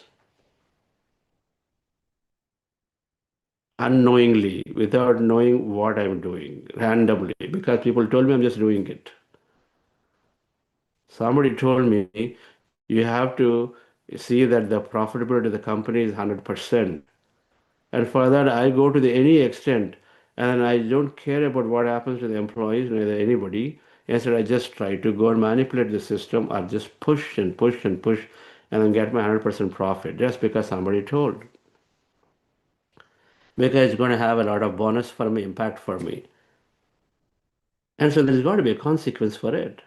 unknowingly, without knowing what I'm doing, randomly, because people told me I'm just doing it. Somebody told me you have to see that the profitability of the company is 100%. And for that, I go to any extent and I don't care about what happens to the employees, neither anybody. Instead, I just try to go and manipulate the system or just push and push and push and then get my 100% profit just because somebody told. Because it's going to have a lot of bonus for me, impact for me. And so there's got to be a consequence for it.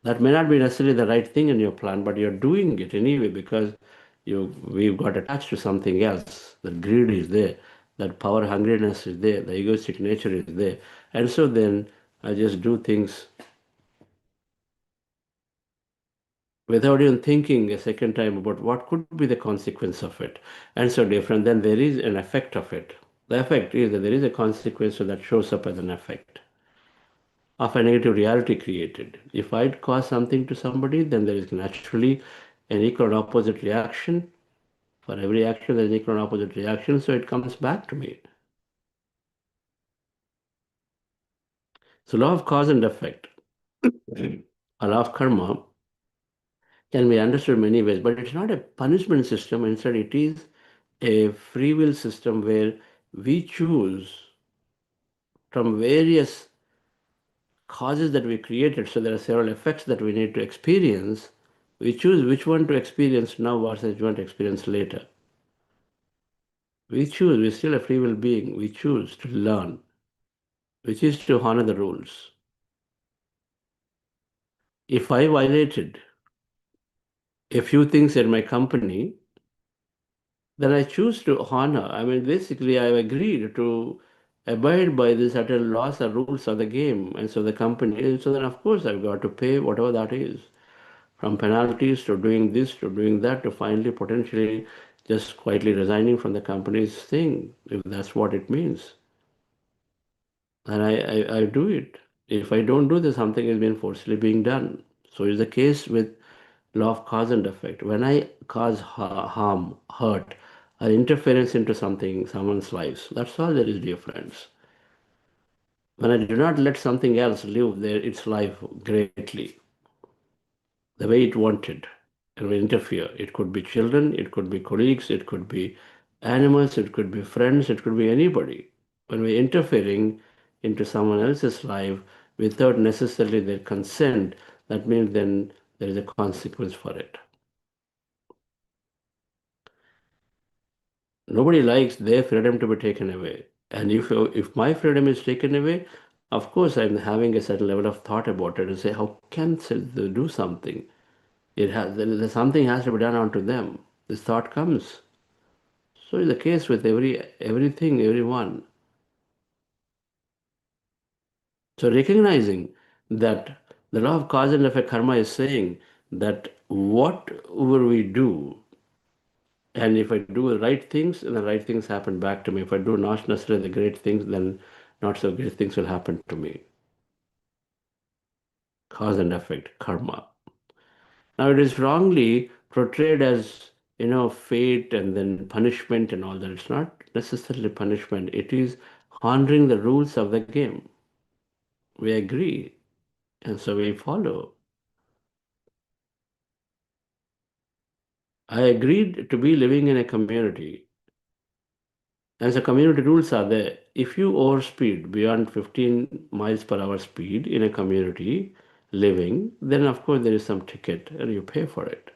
That may not be necessarily the right thing in your plan, but you're doing it anyway because we've got attached to something else. That greed is there, that power hungriness is there, the egoistic nature is there. And so then I just do things without even thinking a second time about what could be the consequence of it. And so different, then there is an effect of it. The effect is that there is a consequence that shows up as an effect of a negative reality created. If I cause something to somebody, then there is naturally an equal and opposite reaction. For every action, there is an equal and opposite reaction, so it comes back to me. So law of cause and effect, a law of karma, can be understood many ways, but it's not a punishment system. Instead, it is a free will system where we choose from various causes that we created. So there are several effects that we need to experience. We choose which one to experience now versus which one to experience later. We choose, we're still a free will being. We choose to learn, which is to honor the rules. If I violated a few things in my company, then I choose to honor. I mean, basically, I've agreed to abide by the certain laws or rules of the game, and so the company. And so then, of course, I've got to pay whatever that is, from penalties to doing this to doing that to finally potentially just quietly resigning from the company's thing, if that's what it means. And I do it. If I don't do this, something is being forcefully being done. So it's the case with law of cause and effect. When I cause harm, hurt, or interference into something, someone's lives, that's all there is difference. When I do not let something else live its life greatly, the way it wanted, and we interfere. It could be children, it could be colleagues, it could be animals, it could be friends, it could be anybody. When we're interfering into someone else's life without necessarily their consent, that means then there is a consequence for it. Nobody likes their freedom to be taken away. And if my freedom is taken away, of course I'm having a certain level of thought about it and say, how can they do something? Something has to be done unto them. This thought comes. So is the case with everything, everyone. So recognizing that the law of cause and effect karma is saying that whatever we do, and if I do the right things, then the right things happen back to me. If I do not necessarily the great things, then not so great things will happen to me. Cause and effect, karma. Now it is wrongly portrayed as fate and then punishment and all that. It's not necessarily punishment. It is honoring the rules of the game. We agree, and so we follow. I agreed to be living in a community, and the community rules are there. If you overspeed beyond 15 miles per hour speed in a community living, then of course there is some ticket and you pay for it.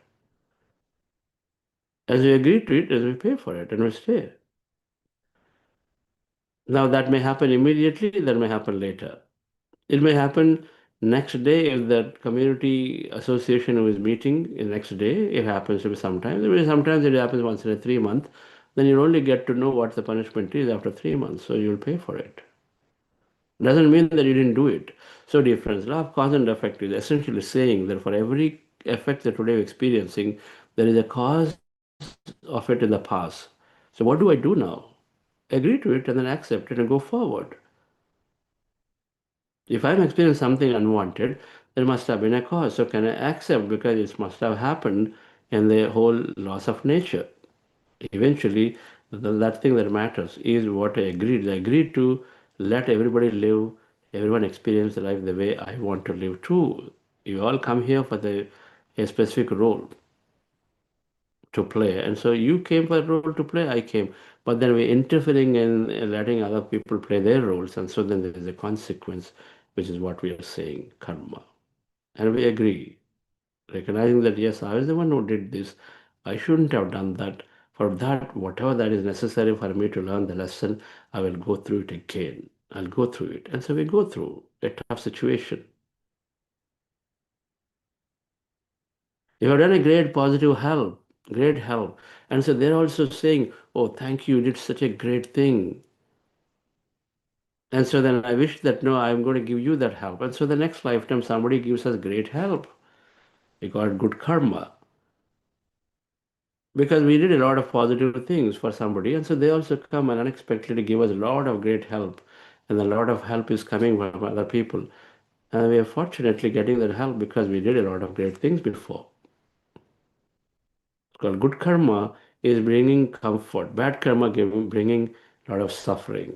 As we agree to it, as we pay for it and we stay. Now that may happen immediately, that may happen later. It may happen next day if the community association is meeting the next day. It happens to be sometimes. Sometimes it happens once in a 3 month. Then you'll only get to know what the punishment is after 3 months. So you'll pay for it. Doesn't mean that you didn't do it. So difference. Law of cause and effect is essentially saying that for every effect that today we're experiencing, there is a cause of it in the past. So what do I do now? Agree to it and then accept it and go forward. If I'm experiencing something unwanted, there must have been a cause. So can I accept because it must have happened in the whole laws of nature? Eventually, that thing that matters is what I agreed. I agreed to let everybody live, everyone experience the life the way I want to live too. You all come here for a specific role to play. And so you came for a role to play, I came. But then we're interfering and letting other people play their roles. And so then there is a consequence, which is what we are saying, karma. And we agree, recognizing that, yes, I was the one who did this. I shouldn't have done that. For that, whatever that is necessary for me to learn the lesson, I will go through it again. I'll go through it. And so we go through a tough situation. You have done a great positive help, great help. And so they're also saying, oh, thank you, you did such a great thing. And so then I wish that, no, I'm going to give you that help. And so the next lifetime, somebody gives us great help. We got good karma. Because we did a lot of positive things for somebody. And so they also come and unexpectedly give us a lot of great help. And a lot of help is coming from other people. And we are fortunately getting that help because we did a lot of great things before. It's called good karma is bringing comfort. Bad karma bringing a lot of suffering.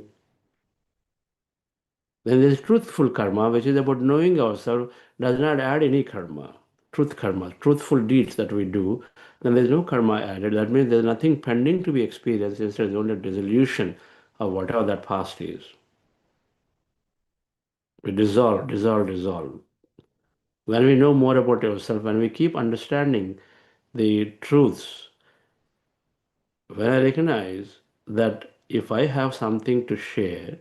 Then there's truthful karma, which is about knowing ourselves, does not add any karma. Truth karma, truthful deeds that we do, then there's no karma added. That means there's nothing pending to be experienced. Instead, there's only a dissolution of whatever that past is. We dissolve, dissolve, dissolve. When we know more about ourselves, when we keep understanding the truths, when I recognize that if I have something to share,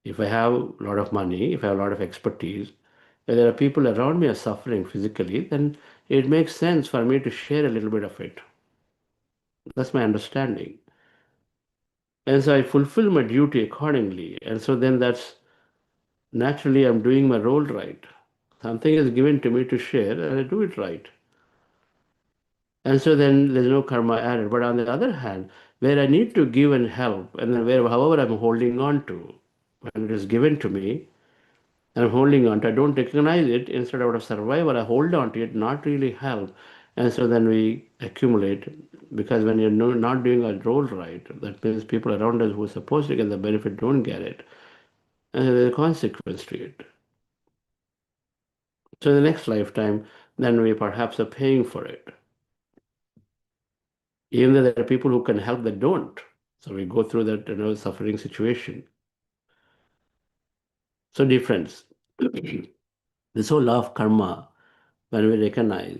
if I have a lot of money, if I have a lot of expertise, if there are people around me are suffering physically, then it makes sense for me to share a little bit of it. That's my understanding. And so I fulfill my duty accordingly. And so then that's naturally I'm doing my role right. Something is given to me to share and I do it right. And so then there's no karma added. But on the other hand, where I need to give and help, and then where however I'm holding on to, when it is given to me, and I'm holding on to, I don't recognize it, instead out of survival, I hold on to it, not really help. And so then we accumulate, because when you're not doing our role right, that means people around us who are supposed to get the benefit don't get it. And there's a consequence to it. So in the next lifetime, then we perhaps are paying for it. Even though there are people who can help that don't. So we go through that suffering situation. So dear friends, this whole law of karma, when we recognize,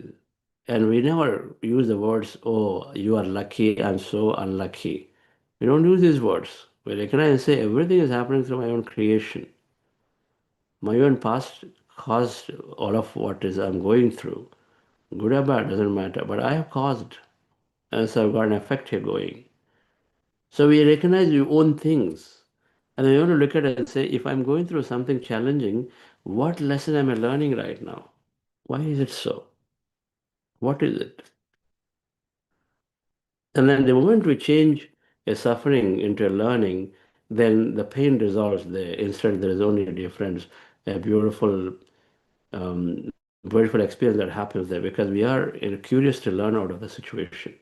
and we never use the words, oh, you are lucky, I'm so unlucky. We don't use these words. We recognize and say, everything is happening through my own creation. My own past caused all of what is I'm going through. Good or bad, doesn't matter, but I have caused. And so I've got an effect here going. So we recognize we own things. And then we want to look at it and say, if I'm going through something challenging, what lesson am I learning right now? Why is it so? What is it? And then the moment we change a suffering into a learning, then the pain dissolves there. Instead, there is only a difference, a um, beautiful experience that happens there because we are curious to learn out of the situation.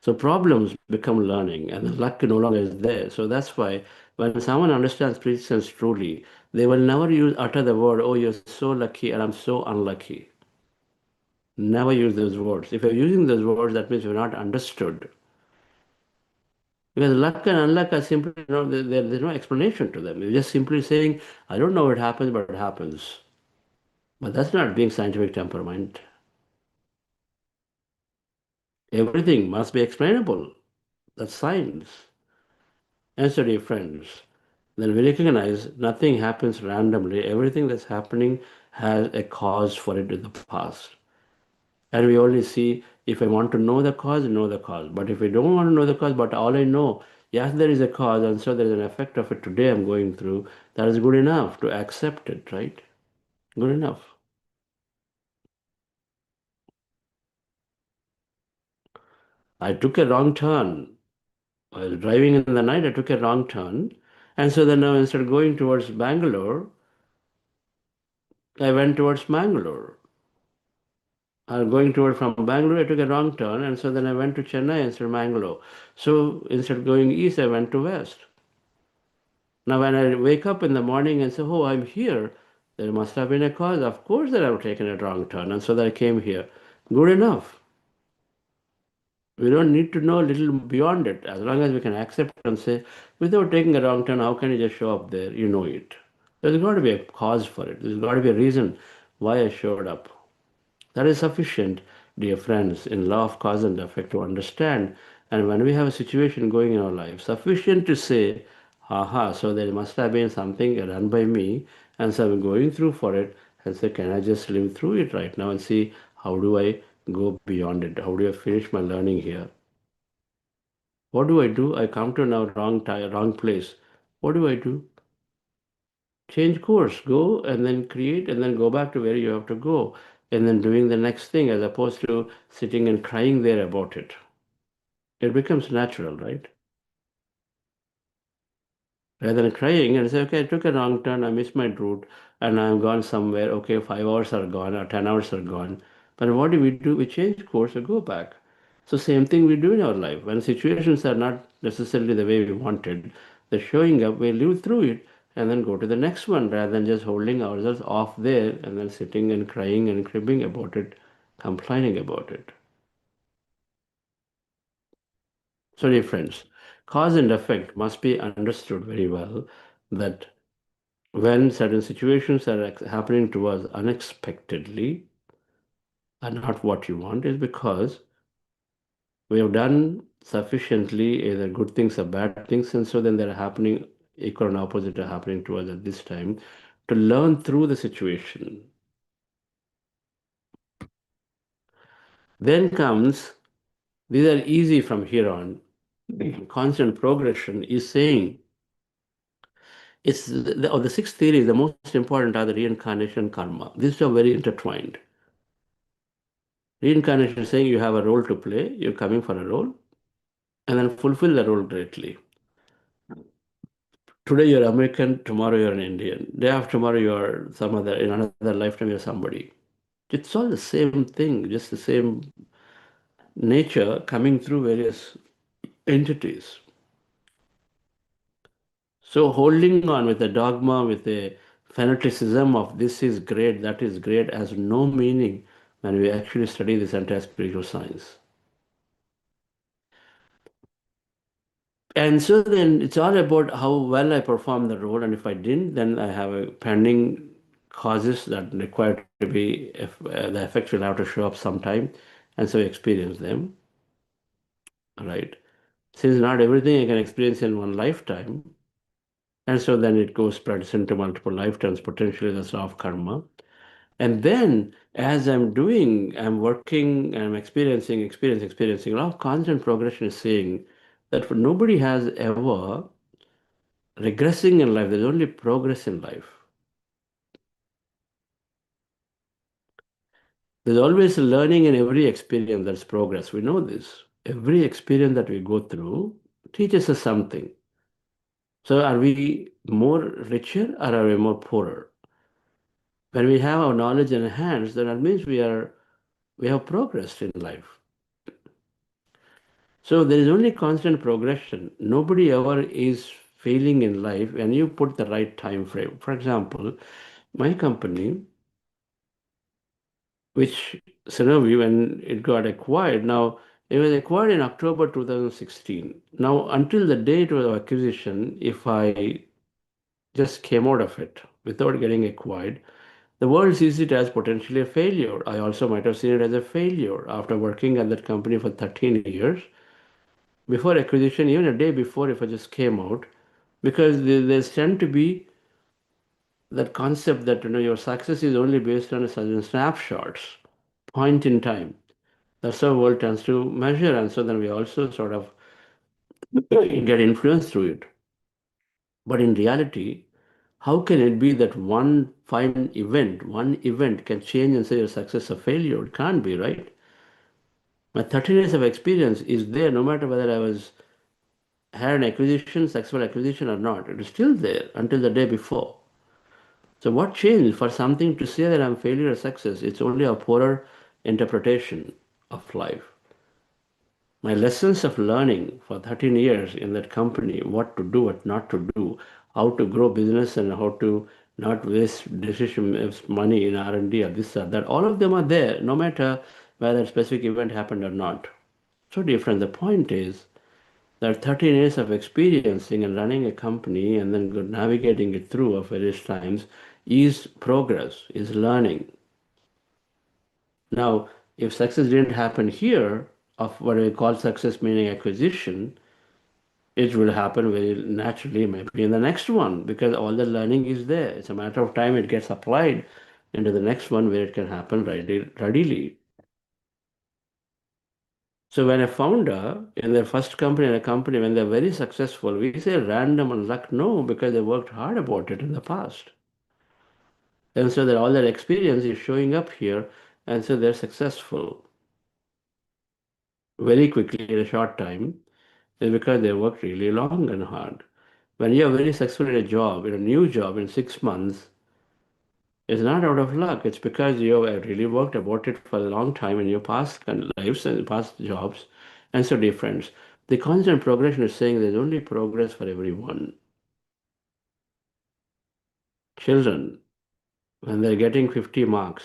So problems become learning and the luck no longer is there. So that's why when someone understands presence truly, they will never utter the word, oh, you're so lucky and I'm so unlucky. Never use those words. If you're using those words, that means you're not understood. Because luck and unluck are simply, there's no explanation to them. You're just simply saying, I don't know what happens, but it happens. But that's not being scientific temperament. Everything must be explainable. That's science. And so, dear friends, then we recognize nothing happens randomly. Everything that's happening has a cause for it in the past. And we only see, if I want to know the cause, know the cause. But if I don't want to know the cause, but all I know, yes, there is a cause, and so there is an effect of it today I'm going through, that is good enough to accept it, right? Good enough. I took a wrong turn. I was driving in the night, I took a wrong turn. And so then now instead of going towards Bangalore, I went towards Mangalore. Going toward from Bangalore, I took a wrong turn, and so then I went to Chennai instead of Mangalore. So instead of going east, I went to west. Now, when I wake up in the morning and say, oh, I'm here, there must have been a cause. Of course that I've taken a wrong turn, and so that I came here. Good enough. We don't need to know a little beyond it. As long as we can accept and say, without taking a wrong turn, how can you just show up there? You know it. There's got to be a cause for it. There's got to be a reason why I showed up. That is sufficient, dear friends, in law of cause and effect to understand And when we have a situation going in our life, sufficient to say, aha, so there must have been something done by me, and so I'm going through for it, and say, can I just live through it right now and see how do I go beyond it? How do I finish my learning here? What do I do? I come to now wrong place. What do I do? Change course, go and then create and then go back to where you have to go and then doing the next thing as opposed to sitting and crying there about it. It becomes natural, right? Rather than crying and say, okay, I took a wrong turn, I missed my route, and I'm gone somewhere. Okay, 5 hours are gone or 10 hours are gone. But what do? We change course or go back. So same thing we do in our life. When situations are not necessarily the way we wanted, they're showing up, we live through it and then go to the next one rather than just holding ourselves off there and then sitting and crying and cribbing about it, complaining about it. So dear friends, cause and effect must be understood very well, that when certain situations are happening to us unexpectedly and not what you want, is because we have done sufficiently either good things or bad things, and so then they're happening equal and opposite are happening to us at this time to learn through the situation. Then comes, these are easy from here on. Constant progression is saying it's the sixth theory, the most important are the reincarnation karma. These are very intertwined. Reincarnation is saying you have a role to play, you're coming for a role, and then fulfill the role greatly. Today you're American, tomorrow you're an Indian. Day after tomorrow you're some other, in another lifetime you're somebody. It's all the same thing, just the same nature coming through various entities. So holding on with a dogma, with a fanaticism of this is great, that is great, has no meaning when we actually study this entire spiritual science. And so then it's all about how well I perform the role, and if I didn't, then I have a pending causes that require to be, if, the effects will have to show up sometime, and so experience them, right? Since not everything I can experience in one lifetime, and so then it goes spreads into multiple lifetimes, potentially that's of karma. And then as I'm doing, I'm working, I'm experiencing. A lot of constant progression is saying that nobody has ever regressing in life, there's only progress in life. There's always learning in every experience, that's progress. We know this. Every experience that we go through teaches us something. So are we more richer or are we more poorer? When we have our knowledge enhanced, then that means we have progressed in life. So there is only constant progression. Nobody ever is failing in life when you put the right time frame. For example, my company, which Sanofi, when it got acquired, now it was acquired in October 2016. Now, until the date of acquisition, if I just came out of it without getting acquired, the world sees it as potentially a failure. I also might have seen it as a failure after working at that company for 13 years. Before acquisition, even a day before, if I just came out, because there's tend to be that concept that your success is only based on a certain snapshots, point in time. That's how world tends to measure, and so then we also sort of get influenced through it. But in reality, how can it be that one event can change and say your success or failure? It can't be, right? My 13 years of experience is there no matter whether I had an acquisition, successful acquisition or not. It is still there until the day before. So what changed for something to say that I'm failure or success? It's only a poorer interpretation of life. My lessons of learning for 13 years in that company, what to do, what not to do, how to grow business and how to not waste decision money in R&D or this or that, all of them are there, no matter whether a specific event happened or not. So different. The point is that 13 years of experiencing and running a company and then navigating it through of various times is progress, is learning. Now, if success didn't happen here, of what we call success meaning acquisition, it will happen very naturally, maybe in the next one, because all the learning is there. It's a matter of time it gets applied into the next one where it can happen readily. So when a founder in their first company and a company, when they're very successful, we say random and luck. No, because they worked hard about it in the past. And so that all that experience is showing up here, and so they're successful very quickly in a short time, is because they worked really long and hard. When you're very successful in a job, in a new job in 6 months, it's not out of luck. It's because you have really worked about it for a long time in your past lives and past jobs, and so different. The constant progression is saying there's only progress for everyone. Children, when they're getting 50 marks,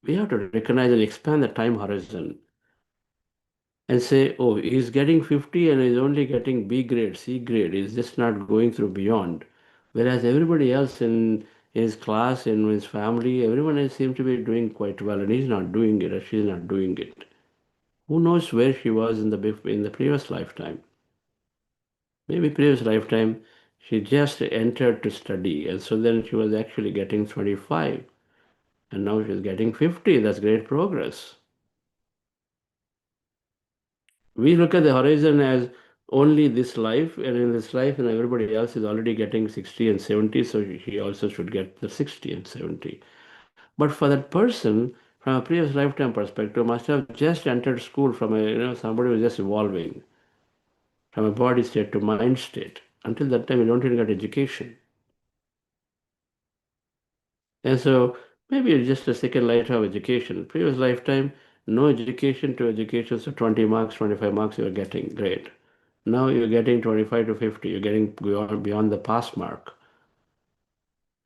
we have to recognize and expand the time horizon and say, oh, he's getting 50 and he's only getting B grade, C grade. He's just not going through beyond. Whereas everybody else in his class, in his family, everyone else seems to be doing quite well, and he's not doing it, or she's not doing it. Who knows where she was in the previous lifetime? Maybe previous lifetime she just entered to study, and so then she was actually getting 25, and now she's getting 50. That's great progress. We look at the horizon as only this life, and in this life, and everybody else is already getting 60 and 70, so he also should get the 60 and 70. But for that person, from a previous lifetime perspective, must have just entered school from somebody who was just evolving from a body state to mind state. Until that time, you don't even get education. And so maybe it's just a second lifetime of education. Previous lifetime, no education to education, so 20 marks, 25 marks you're getting, great. Now you're getting 25 to 50, you're getting beyond the pass mark.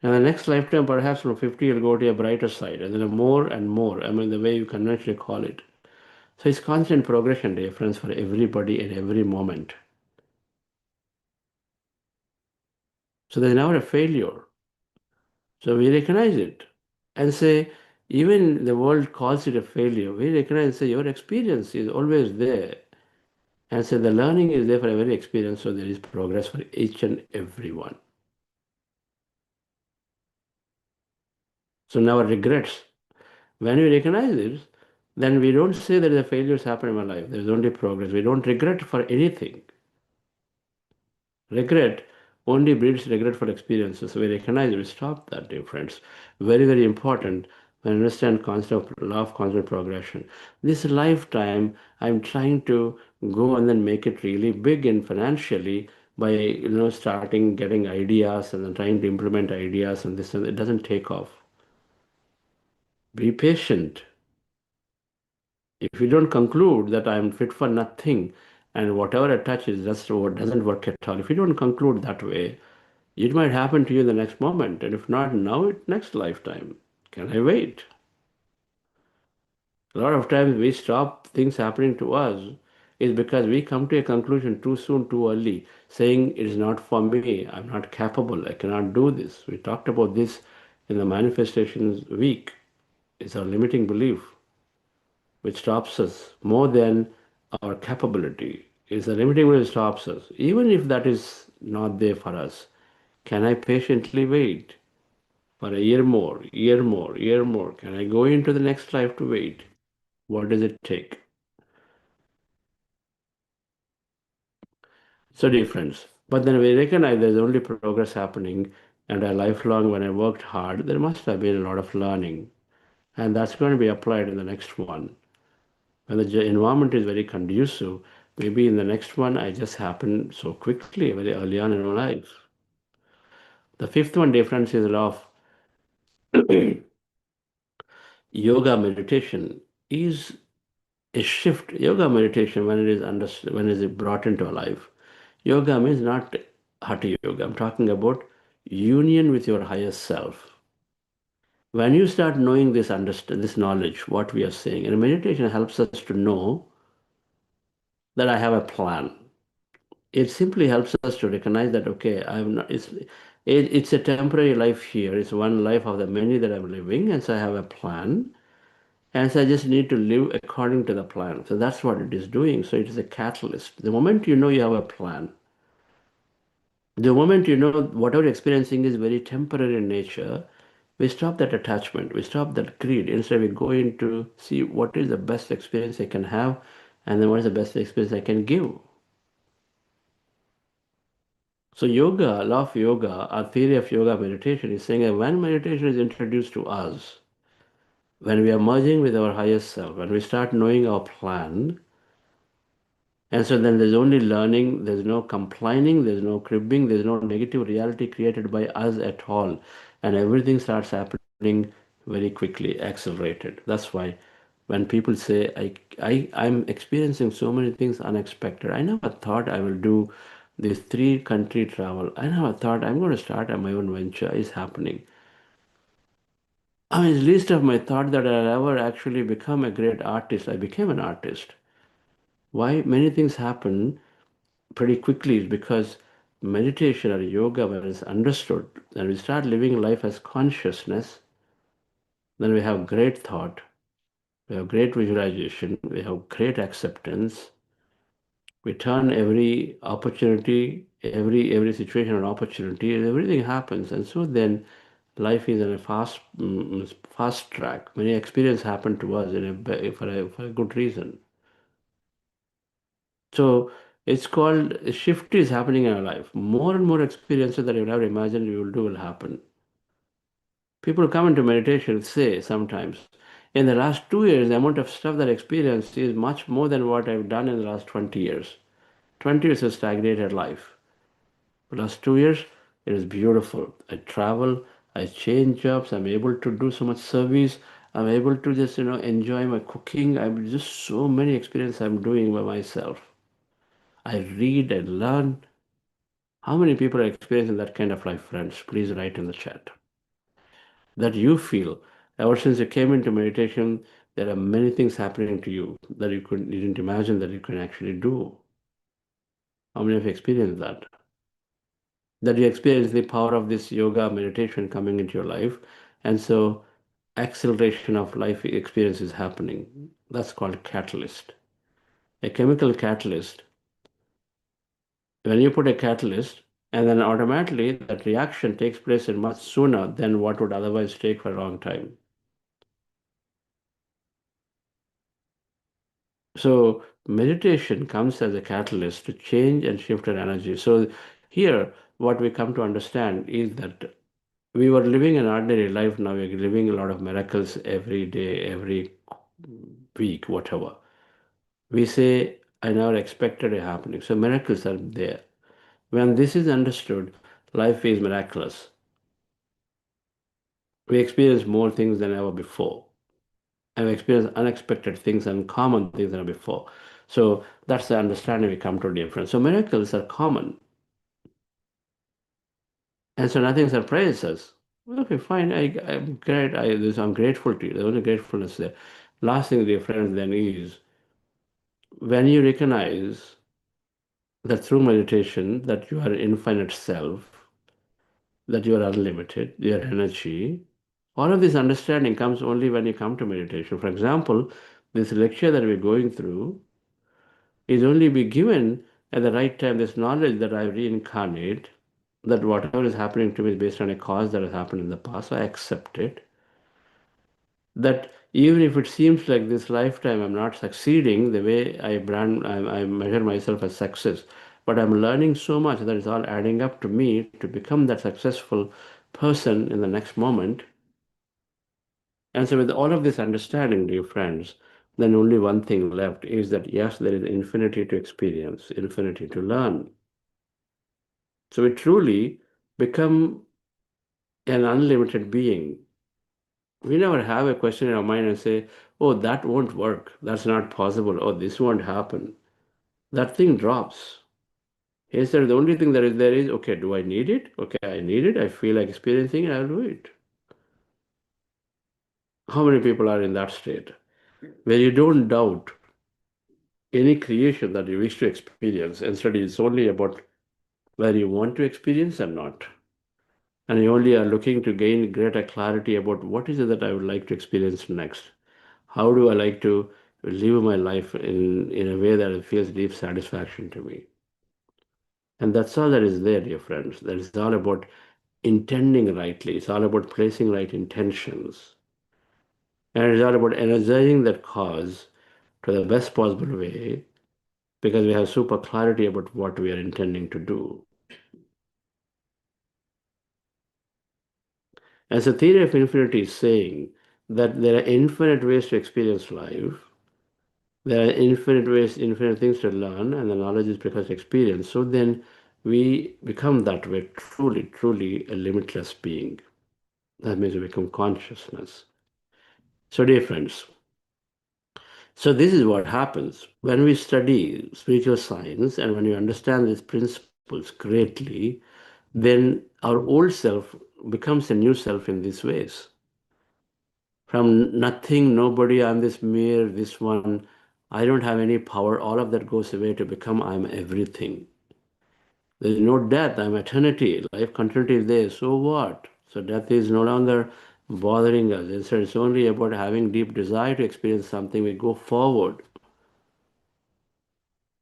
And the next lifetime, perhaps from 50, you'll go to a brighter side, and then more and more. I mean, the way you conventionally call it. So it's constant progression difference for everybody at every moment. So there's never a failure. So we recognize it and say, even the world calls it a failure. We recognize and say, your experience is always there. And so the learning is there for every experience, so there is progress for each and every one. So never regrets. When we recognize this, then we don't say that the failures happen in my life. There's only progress. We don't regret for anything. Regret only breeds regret for experiences. So we recognize we stop that difference. Very, very important when I understand concept of law of constant progression. This lifetime, I'm trying to go and then make it really big and financially by starting getting ideas and then trying to implement ideas and this, and it doesn't take off. Be patient. If you don't conclude that I'm fit for nothing and whatever I touch is just what doesn't work at all, if you don't conclude that way, it might happen to you the next moment, and if not now, it next lifetime. Can I wait? A lot of times we stop things happening to us is because we come to a conclusion too soon, too early, saying it is not for me, I'm not capable, I cannot do this. We talked about this in the manifestations week. It's our limiting belief which stops us more than our capability. It's the limiting belief that stops us. Even if that is not there for us, can I patiently wait for a year more, year more, year more? Can I go into the next life to wait? What does it take? So difference. But then we recognize there's only progress happening, and a lifelong, when I worked hard, there must have been a lot of learning. And that's going to be applied in the next one. When the environment is very conducive, maybe in the next one I just happen so quickly, very early on in my life. The fifth one difference is law of yoga meditation is a shift. Yoga meditation, when it is understood, when it is brought into our life, yoga means not hatha yoga. I'm talking about union with your higher self. When you start knowing this, understand this knowledge, what we are saying, and meditation helps us to know that I have a plan. It simply helps us to recognize that okay, I'm not. It's a temporary life here. It's one life of the many that I'm living, and so I have a plan. And so I just need to live according to the plan. So that's what it is doing. So it is a catalyst. The moment you know you have a plan, the moment you know whatever you're experiencing is very temporary in nature, we stop that attachment, we stop that greed. Instead, we go into see what is the best experience I can have, and then what is the best experience I can give. So yoga, law of yoga, our theory of yoga meditation is saying that when meditation is introduced to us, when we are merging with our higher self, when we start knowing our plan, and so then there's only learning, there's no complaining, there's no cribbing, there's no negative reality created by us at all. And everything starts happening very quickly, accelerated. That's why when people say, I'm experiencing so many things unexpected, I never thought I will do this 3-country travel. I never thought I'm going to start my own venture is happening. I mean, it's least of my thought that I'll ever actually become a great artist. I became an artist. Why many things happen pretty quickly is because meditation or yoga, when it's understood, and we start living life as consciousness, then we have great thought, we have great visualization, we have great acceptance. We turn every opportunity, every situation an opportunity, and everything happens. And so then life is in a fast track. Many experiences happen to us for a good reason. So it's called a shift is happening in our life. More and more experiences that you never imagined you will do will happen. People come into meditation say sometimes, in the last 2 years, the amount of stuff that I experienced is much more than what I've done in the last 20 years. 20 years of stagnated life. The last 2 years, it is beautiful. I travel, I change jobs, I'm able to do so much service, I'm able to just, enjoy my cooking. I'm just so many experiences I'm doing by myself. I read and learn. How many people are experiencing that kind of life, friends? Please write in the chat. That you feel. Ever since you came into meditation, there are many things happening to you that you didn't imagine that you can actually do. How many of you experienced that? That you experience the power of this yoga meditation coming into your life. And so acceleration of life experience is happening. That's called catalyst. A chemical catalyst. When you put a catalyst, and then automatically that reaction takes place in much sooner than what would otherwise take for a long time. So meditation comes as a catalyst to change and shift our energy. So here, what we come to understand is that we were living an ordinary life. Now we're living a lot of miracles every day, every week, whatever. We say, I never expected it happening. So miracles are there. When this is understood, life is miraculous. We experience more things than ever before. I've experienced unexpected things and common things than before. So that's the understanding we come to difference. So miracles are common. And so nothing surprises us. Okay, fine. I'm great. I'm grateful to you. There's only gratefulness there. Last thing, dear friends, then is when you recognize that through meditation that you are infinite self, that you are unlimited, your energy, all of this understanding comes only when you come to meditation. For example, this lecture that we're going through is only be given at the right time. This knowledge that I reincarnate, that whatever is happening to me is based on a cause that has happened in the past, so I accept it. That even if it seems like this lifetime I'm not succeeding the way I measure myself as success, but I'm learning so much that it's all adding up to me to become that successful person in the next moment. And so with all of this understanding, dear friends, then only one thing left is that yes, there is infinity to experience, infinity to learn. So we truly become an unlimited being. We never have a question in our mind and say, oh, that won't work. That's not possible. Oh, this won't happen. That thing drops. Instead, the only thing that is there is, okay, do I need it? Okay, I need it. I feel like experiencing it. I'll do it. How many people are in that state where you don't doubt any creation that you wish to experience? Instead, it's only about whether you want to experience or not. And you only are looking to gain greater clarity about what is it that I would like to experience next. How do I like to live my life in a way that it feels deep satisfaction to me? And that's all that is there, dear friends. That is all about intending rightly. It's all about placing right intentions. And it's all about energizing that cause to the best possible way because we have super clarity about what we are intending to do. As the theory of infinity is saying that there are infinite ways to experience life, there are infinite ways, infinite things to learn, and the knowledge is because of experience. So then we become that way, truly, truly a limitless being. That means we become consciousness. So, dear friends, so this is what happens when we study spiritual science and when we understand these principles greatly, then our old self becomes a new self in these ways. From nothing, nobody, I'm this mere, this one, I don't have any power, all of that goes away to become I'm everything. There is no death, I'm eternity, life continuity is there, so what? So death is no longer bothering us. Instead, it's only about having deep desire to experience something, we go forward.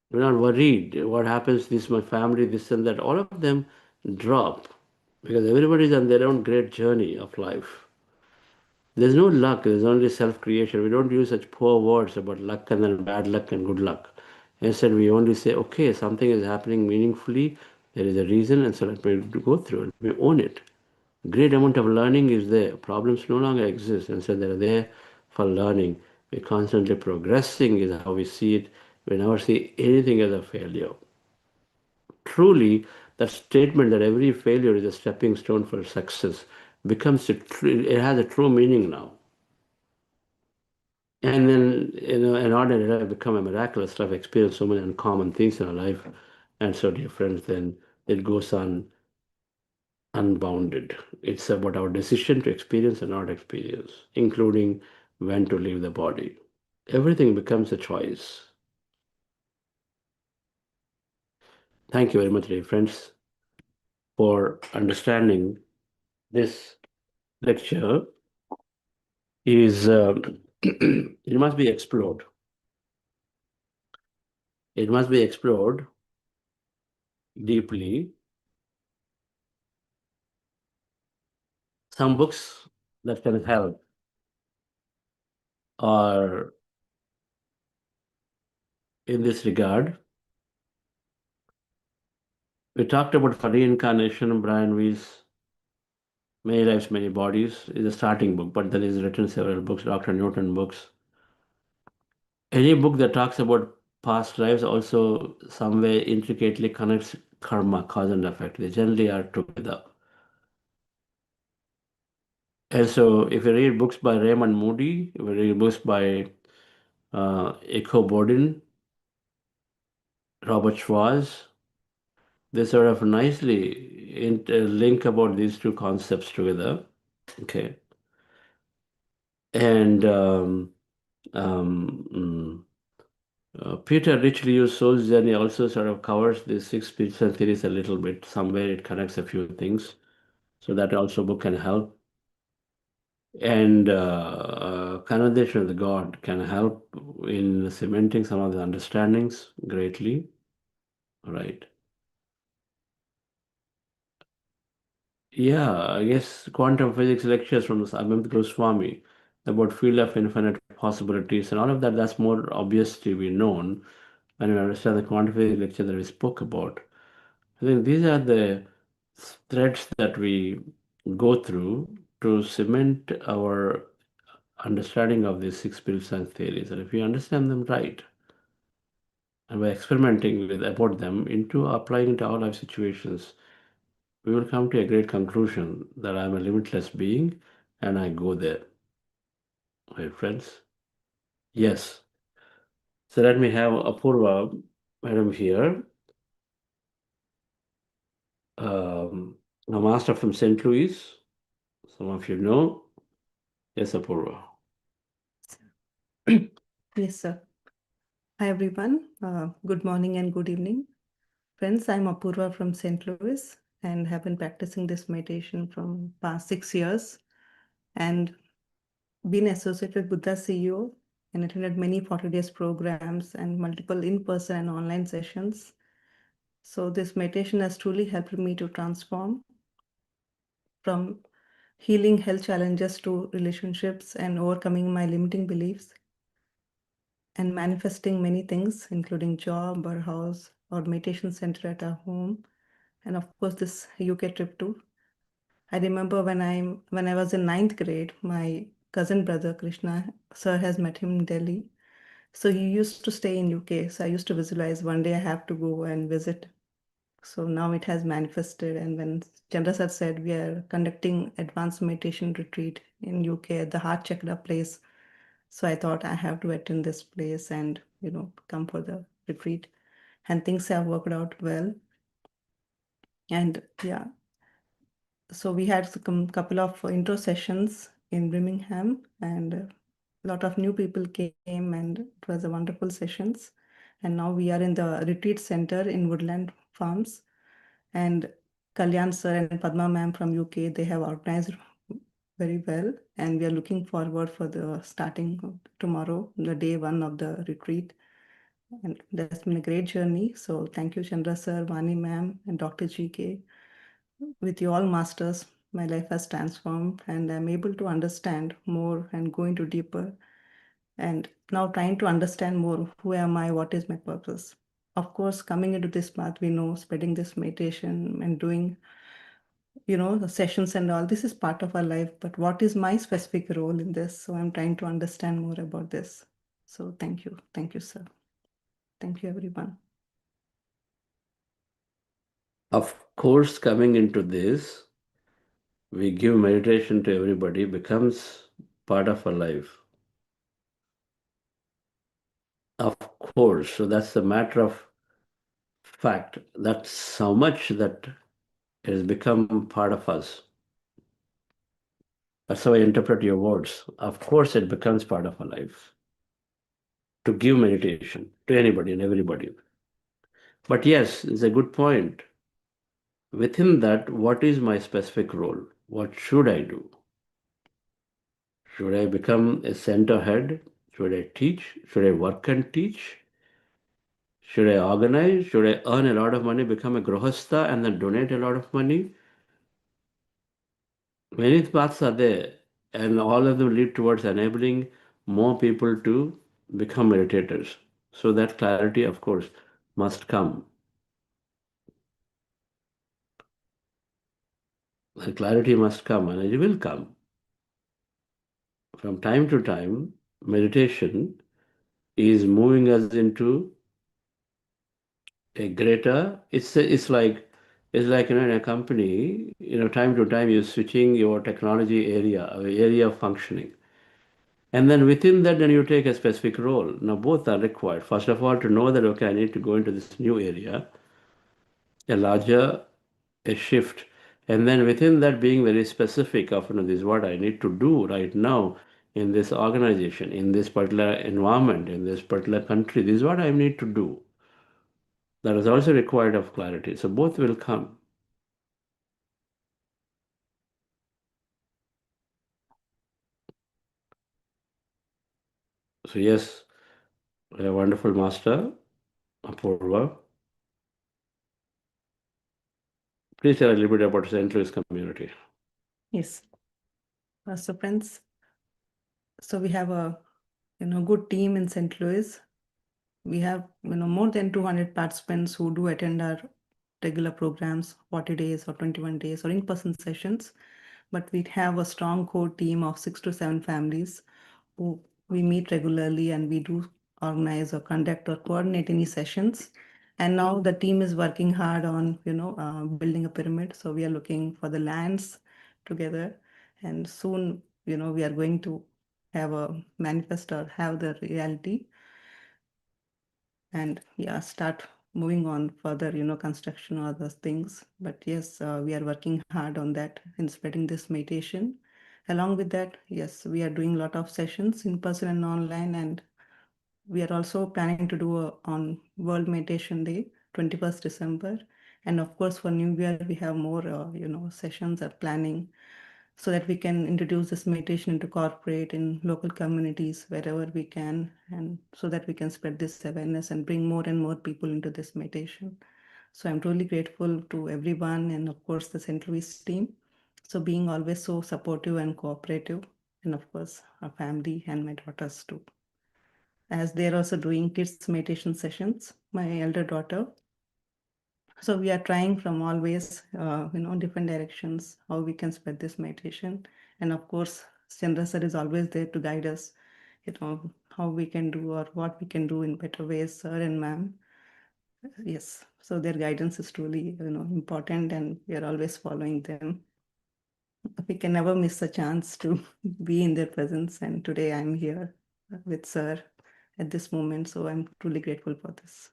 We're not worried what happens, this my family, this and that. All of them drop because everybody is on their own great journey of life. There's no luck, there's only self-creation. We don't use such poor words about luck and then bad luck and good luck. Instead, we only say, okay, something is happening meaningfully, there is a reason, and so let me go through it. We own it. Great amount of learning is there. Problems no longer exist, and so they're there for learning. We're constantly progressing is how we see it. We never see anything as a failure. Truly, that statement that every failure is a stepping stone for success becomes it has a true meaning now. And then, an ordinary life become a miraculous life, experience so many uncommon things in our life. And so, dear friends, then it goes on unbounded. It's about our decision to experience and not experience, including when to leave the body. Everything becomes a choice. Thank you very much, dear friends, for understanding this lecture is it must be explored. It must be explored deeply. Some books that can help are in this regard. We talked about for reincarnation, Brian Weiss, Many Lives, Many Bodies is a starting book, but then he's written several books, Dr. Newton books. Any book that talks about past lives also some way intricately connects karma, cause and effect. They generally are together. And so if you read books by Raymond Moody, if you read books by Echo Borden, Robert Schwartz, they sort of nicely link about these two concepts together. Okay. And Peter Richelieu's Soul's Journey also sort of covers the six spiritual theories a little bit. Somewhere it connects a few things. So that also book can help. And Conversation with God can help in cementing some of the understandings greatly. All right. Yeah, I guess quantum physics lectures from Amit Goswami about field of infinite possibilities and all of that, that's more obvious to be known when you understand the quantum physics lecture that we spoke about. I think these are the threads that we go through to cement our understanding of these six spiritual science theories. And if we understand them right, and by experimenting with about them into applying into our life situations, we will come to a great conclusion that I'm a limitless being and I go there. My friends? Yes. So let me have Apurva, madam, here. A master from St. Louis. Some of you know. Yes, Apurva. Yes, sir. Hi, everyone. Good morning and good evening. Friends, I'm Apurva from St. Louis and have been practicing this meditation from past 6 years. And been associated with Buddha CEO and attended many 40 days programs and multiple in-person and online sessions. So this meditation has truly helped me to transform from healing health challenges to relationships and overcoming my limiting beliefs and manifesting many things, including job or house or meditation center at our home. And of course, this UK trip too. I remember when I was in 9th grade, my cousin brother Krishna, sir has met him in Delhi. So he used to stay in UK. So I used to visualize one day I have to go and visit. So now it has manifested. And when Chandra sir said we are conducting advanced meditation retreat in UK at the Heart Chakra place, so I thought I have to attend this place and come for the retreat. And things have worked out well. And yeah, so we had a couple of intro sessions in Birmingham, and a lot of new people came, and it was a wonderful sessions. And now we are in the retreat center in Woodland Farms, and Kalyan sir and Padma ma'am from UK, they have organized very well, and we are looking forward for the starting of tomorrow, the day one of the retreat. And that's been a great journey. So thank you, Chandra sir, Vani ma'am, and Dr. GK. With you all masters, my life has transformed, and I'm able to understand more and go into deeper. And now trying to understand more, who am I, what is my purpose? Of course, coming into this path, we know spreading this meditation and doing, the sessions and all, this is part of our life, but what is my specific role in this? So I'm trying to understand more about this. So thank you. Thank you, sir. Thank you, everyone. Of course, coming into this, we give meditation to everybody, becomes part of our life. Of course, so that's a matter of fact. That's so much that has become part of us. That's how I interpret your words. Of course, it becomes part of our life to give meditation to anybody and everybody. But yes, it's a good point. Within that, what is my specific role? What should I do? Should I become a center head? Should I teach? Should I work and teach? Should I organize? Should I earn a lot of money, become a grihastha, and then donate a lot of money? Many paths are there, and all of them lead towards enabling more people to become meditators. So that clarity, of course, must come. That clarity must come, and it will come. From time to time, meditation is moving us into a greater. It's like in a company. Time to time you're switching your technology area of functioning. And then within that, then you take a specific role. Now, both are required. First of all, to know that, okay, I need to go into this new area, a shift. And then within that, being very specific of, this is what I need to do right now in this organization, in this particular environment, in this particular country. This is what I need to do. That is also required of clarity. So both will come. So yes, a wonderful master, Apurva. Please tell a little bit about St. Louis community. Yes. So friends, so we have a good team in St. Louis. We have more than 200 participants who do attend our regular programs, 40 days or 21 days or in-person sessions. But we have a strong core team of 6 to 7 families who we meet regularly, and we do organize or conduct or coordinate any sessions. And now the team is working hard on building a pyramid. So we are looking for the lands together, and soon we are going to have a manifest or have the reality, and start moving on further, construction or other things. But yes, we are working hard on that in spreading this meditation. Along with that, yes, we are doing a lot of sessions in person and online, and we are also planning to do on World Meditation Day, 21st December. And of course, for New Year, we have more, sessions are planning. so that we can introduce this meditation into corporate in local communities wherever we can, and so that we can spread this awareness and bring more and more people into this meditation. So I'm truly grateful to everyone and of course the St. Louis team. So being always so supportive and cooperative, and of course our family and my daughters too. As they're also doing kids meditation sessions, my elder daughter. So we are trying from always, different directions, how we can spread this meditation. And of course, Chandra sir is always there to guide us, how we can do or what we can do in better ways, sir and ma'am. Yes, so their guidance is truly, important, and we are always following them. We can never miss a chance to be in their presence. And today I'm here with sir at this moment. So I'm truly grateful for this.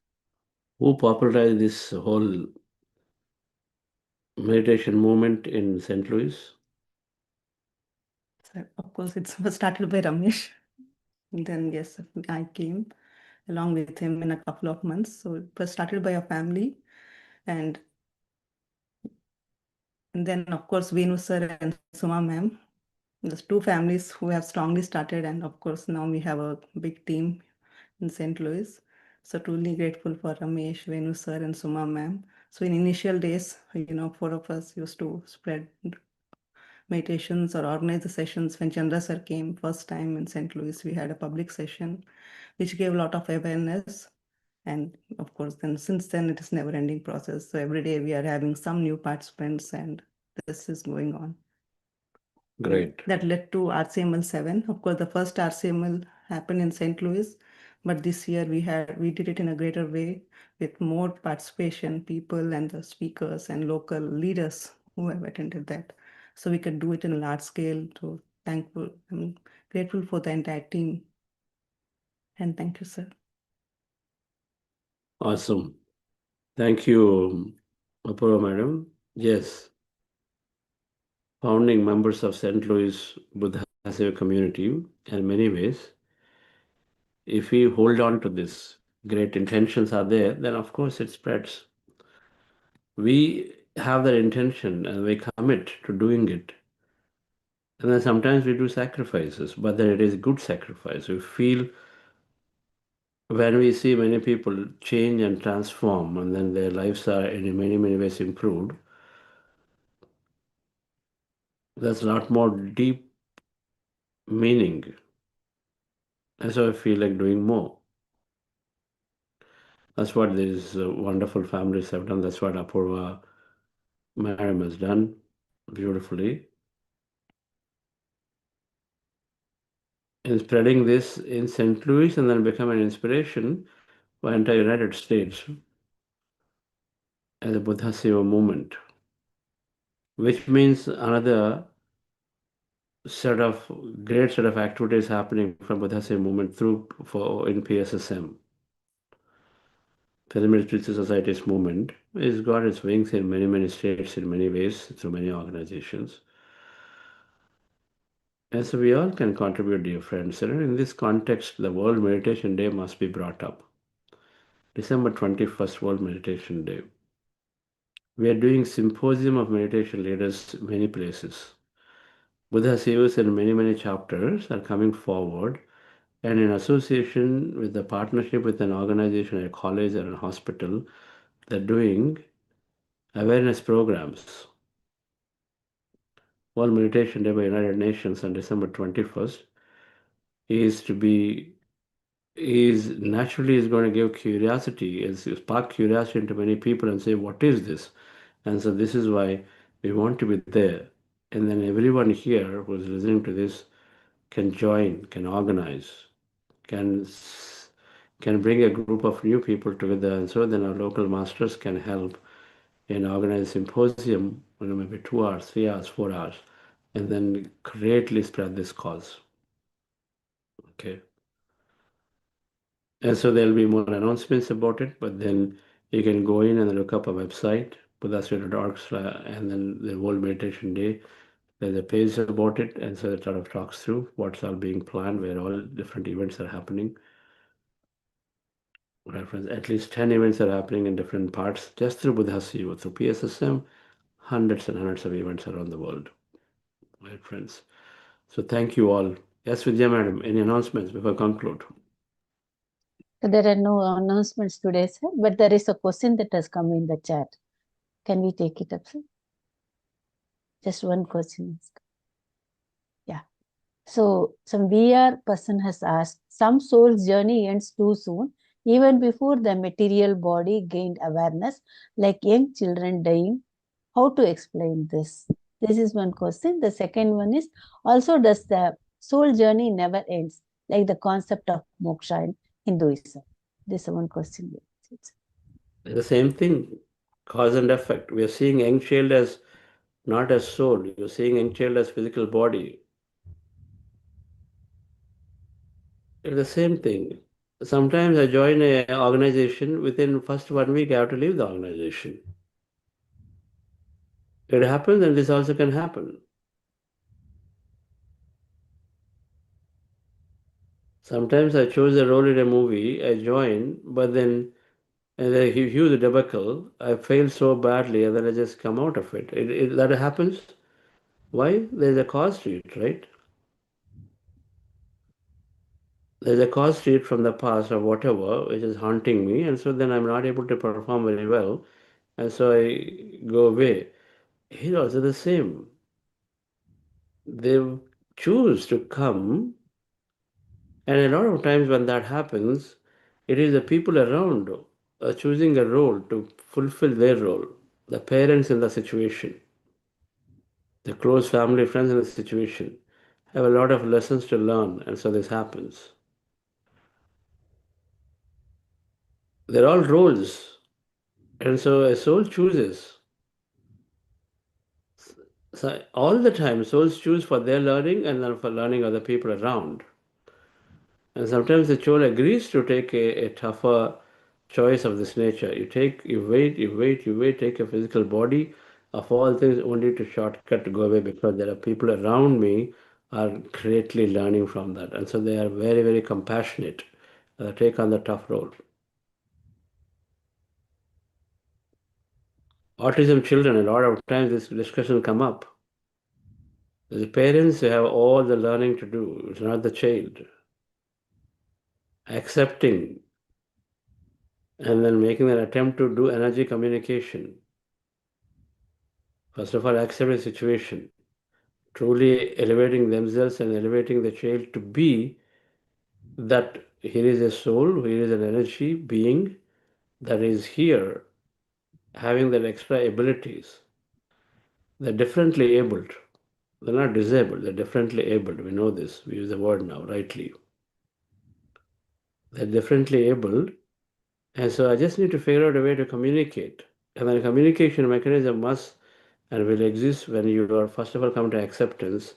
Who popularized this whole meditation movement in St. Louis? So of course, it was started by Ramesh. And then, yes, I came along with him in a couple of months. So it was started by a family. And, and then, of course, Venu sir and Suma ma'am. There's two families who have strongly started. And of course, now we have a big team in St. Louis. So truly grateful for Ramesh, Venu sir, and Suma ma'am. So in initial days, four of us used to spread meditations or organize the sessions. When Chandra sir came first time in St. Louis, we had a public session, which gave a lot of awareness. And of course, then since then, it is never-ending process. So every day we are having some new participants, and this is going on. Great. That led to RCML 7. Of course, the first RCML happened in St. Louis, but this year we did it in a greater way with more participation, people and the speakers and local leaders who have attended that. So we could do it in a large scale. So I'm grateful for the entire team. And thank you, sir. Awesome. Thank you, Apurva madam. Yes, founding members of St. Louis Buddha Seva community in many ways. If we hold on to this, great intentions are there, then of course it spreads. We have that intention and we commit to doing it. And then sometimes we do sacrifices, but then it is good sacrifice. We feel when we see many people change and transform, and then their lives are in many, many ways improved, there's a lot more deep meaning. And so I feel like doing more. That's what these wonderful families have done. That's what Apurva Madam has done beautifully. In spreading this in St. Louis and then become an inspiration for the entire United States as a Buddha Seva movement, which means another great set of activities happening from Buddha Seva movement in PSSM. Pyramid Spiritual Society's movement has got its wings in many, many states, in many ways, through many organizations. And so we all can contribute, dear friends. And in this context, the World Meditation Day must be brought up. December 21st, World Meditation Day. We are doing symposium of meditation leaders many places. Buddha Sevas in many, many chapters are coming forward, and in association with the partnership with an organization, a college or a hospital, they're doing awareness programs. World Meditation Day by United Nations on December 21st is naturally is going to give curiosity, is spark curiosity into many people and say, what is this? And so this is why we want to be there. And then everyone here who's listening to this can join, can organize, can bring a group of new people together. And so then our local masters can help in organize symposium, maybe 2 hours, 3 hours, 4 hours, and then greatly spread this cause. Okay. And so there'll be more announcements about it, but then you can go in and look up a website, buddhaswita.org, and then the World Meditation Day. There's a page about it, and so it sort of talks through what's all being planned, where all different events are happening. Reference, at least 10 events are happening in different parts, just through Buddha Seva, through PSSM, hundreds and hundreds of events around the world. my friends. So thank you all. Yes, Vidya madam, any announcements before I conclude? There are no announcements today, sir, but there is a question that has come in the chat. Can we take it up, sir? Just one question. Yeah. So some VR person has asked, some soul's journey ends too soon, even before the material body gained awareness, like young children dying. How to explain this? This is one question. The second one is, also does the soul journey never ends, like the concept of moksha in Hinduism? This is one question. The same thing, cause and effect. We are seeing young child as not as soul. You're seeing young child as physical body. It's the same thing. Sometimes I join an organization, within first 1 week I have to leave the organization. It happens, and this also can happen. Sometimes I chose a role in a movie, I join, but then a huge debacle, I fail so badly, and then I just come out of it. That happens. Why? There's a cause to it, right? There's a cause to it from the past or whatever, which is haunting me, and so then I'm not able to perform very well, and so I go away. Here also the same. They choose to come, and a lot of times when that happens, it is the people around choosing a role to fulfill their role, the parents in the situation, the close family friends in the situation have a lot of lessons to learn, and so this happens. They're all roles, and so a soul chooses. So all the time, souls choose for their learning and then for learning other people around. And sometimes the soul agrees to take a tougher choice of this nature. You wait, take a physical body of all things only to shortcut to go away, because there are people around me are greatly learning from that. And so they are very, very compassionate, take on the tough role. Autism children, a lot of times this discussion come up. The parents have all the learning to do. It's not the child. Accepting and then making an attempt to do energy communication. First of all, accept the situation, truly elevating themselves and elevating the child to be that here is a soul, here is an energy being that is here, having that extra abilities. They're differently abled. They're not disabled, they're differently abled. We know this. We use the word now rightly. They're differently abled. And so I just need to figure out a way to communicate. And then communication mechanism must and will exist when you are first of all come to acceptance,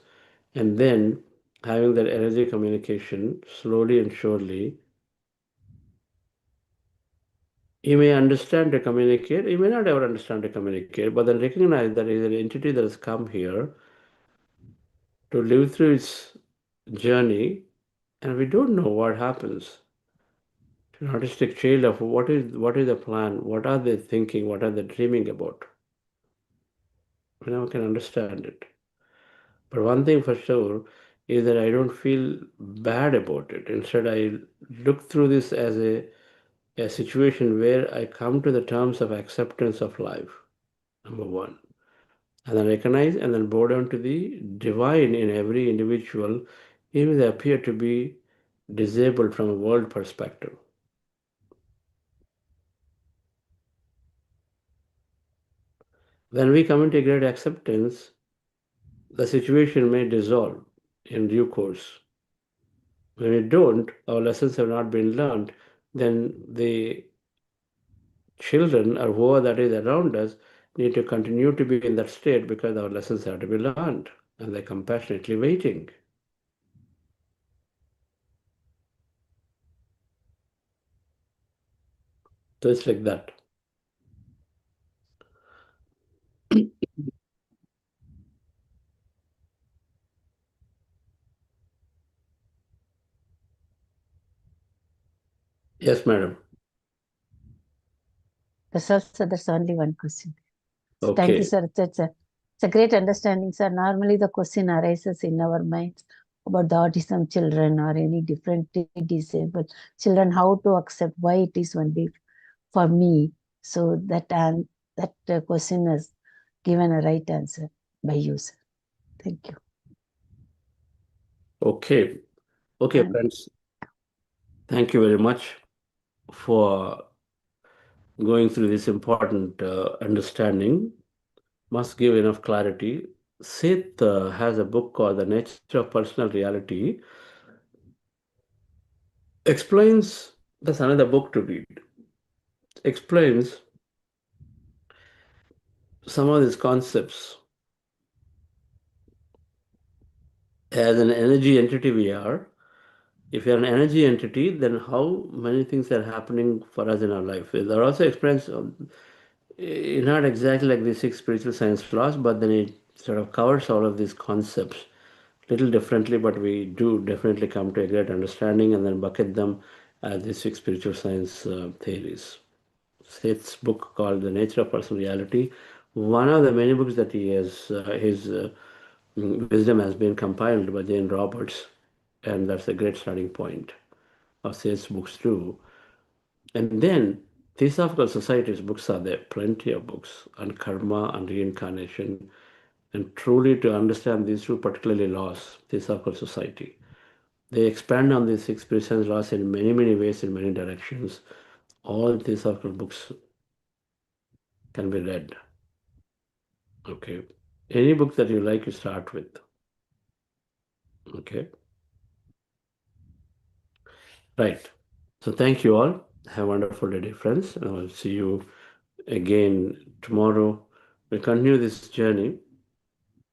and then having that energy communication slowly and surely. You may understand to communicate, you may not ever understand to communicate, but then recognize that is an entity that has come here to live through its journey, and we don't know what happens. To an autistic child of what is the plan, what are they thinking, what are they dreaming about. We never can understand it. But one thing for sure is that I don't feel bad about it. Instead, I look through this as a situation where I come to the terms of acceptance of life, number one. And then recognize and then bow down to the divine in every individual, even if they appear to be disabled from a world perspective. When we come into great acceptance, the situation may dissolve in due course. When we don't, our lessons have not been learned, then the children or whoever that is around us need to continue to be in that state because our lessons have to be learned, and they're compassionately waiting. So it's like that. Yes, madam. That's also, that's only one question. Thank you, Okay. sir. That's It's a great understanding, sir. Normally the question arises in our minds about the autism children or any differently disabled children, how to accept why it is only for me. So that question is given a right answer by you, sir. Thank you. Okay, And friends. Thank you very much for going through this important understanding. Must give enough clarity. Seth has a book called The Nature of Personal Reality. Explains, that's another book to read. Explains some of these concepts. As an energy entity we are, if you're an energy entity, then how many things are happening for us in our life? There are also explains, not exactly like the 6 spiritual science laws, but then it sort of covers all of these concepts little differently, but we do definitely come to a great understanding and then bucket them as the 6 spiritual science theories. Seth's book called The Nature of Personal Reality, one of the many books that he has, his wisdom has been compiled by Jane Roberts, and that's a great starting point of Seth's books too. And then Theosophical Society's books are there, plenty of books on karma and reincarnation. And truly to understand these two particularly laws, Theosophical Society, they expand on these 6 spiritual laws in many, many ways, in many directions. All Theosophical books can be read. Okay. Any book that you like, you start with. Okay. Right. So thank you all. Have a wonderful day, friends. And I'll see you again tomorrow. We'll continue this journey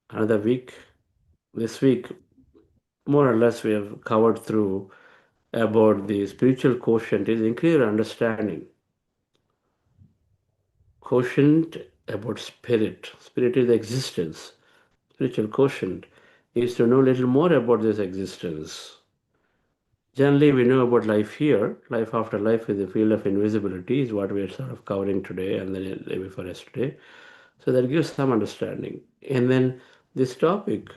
another week. This week, more or less, we have covered through about the spiritual quotient is increase your understanding. Quotient about spirit. Spirit is existence. Spiritual quotient is to know a little more about this existence. Generally, we know about life here. Life after life is the field of invisibility, is what we are sort of covering today and then the day before yesterday. So that gives some understanding. And then this topic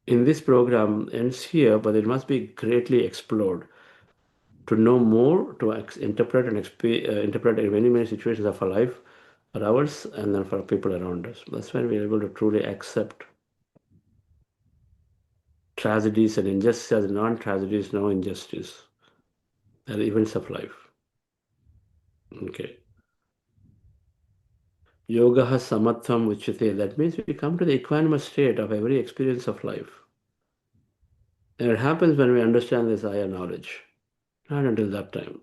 in this program ends here, but it must be greatly explored to know more, to interpret and interpret in many, many situations of our life, for ours, and then for people around us. That's when we're able to truly accept tragedies and injustice as non-tragedies, no injustice. They're events of life. Okay. Yoga has samatvam uchyate. That means we come to the equanimous state of every experience of life. And it happens when we understand this higher knowledge. Not until that time.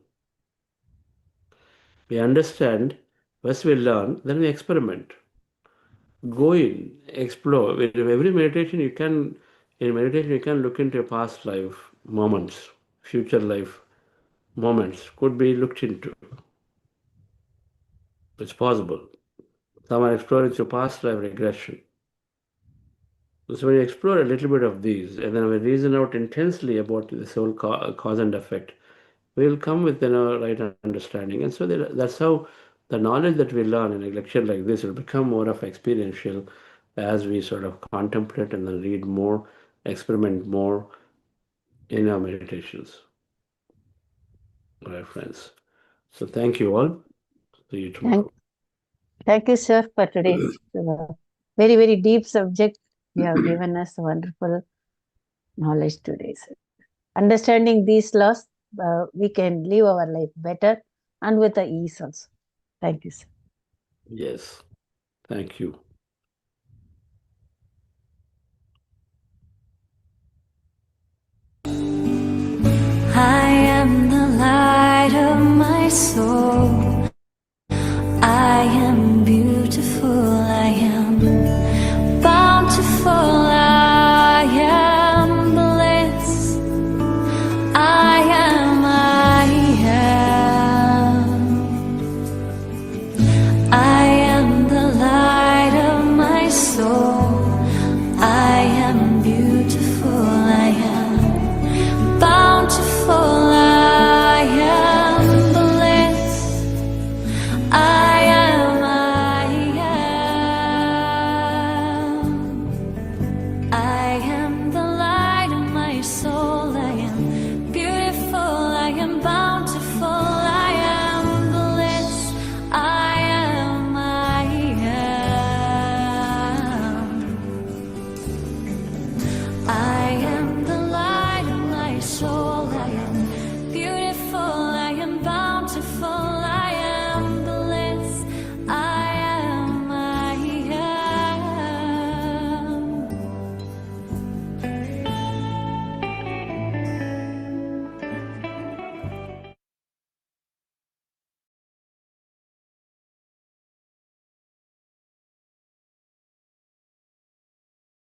We understand, first we learn, then we experiment. Go in, explore. With every meditation you can, in meditation you can look into your past life moments, future life moments could be looked into. It's possible. Some are exploring your past life regression. So when you explore a little bit of these, and then we reason out intensely about this whole cause and effect, we'll come with right understanding. And so that's how the knowledge that we learn in a lecture like this will become more of experiential as we sort of contemplate and then read more, experiment more in our meditations. All right, friends. So thank you all. See you tomorrow. Thank you, sir, for today's very, very deep subject. You have given us wonderful knowledge today, sir. Understanding these laws, we can live our life better and with the ease also. Thank you, sir. Yes. Thank you. I am the light of my soul.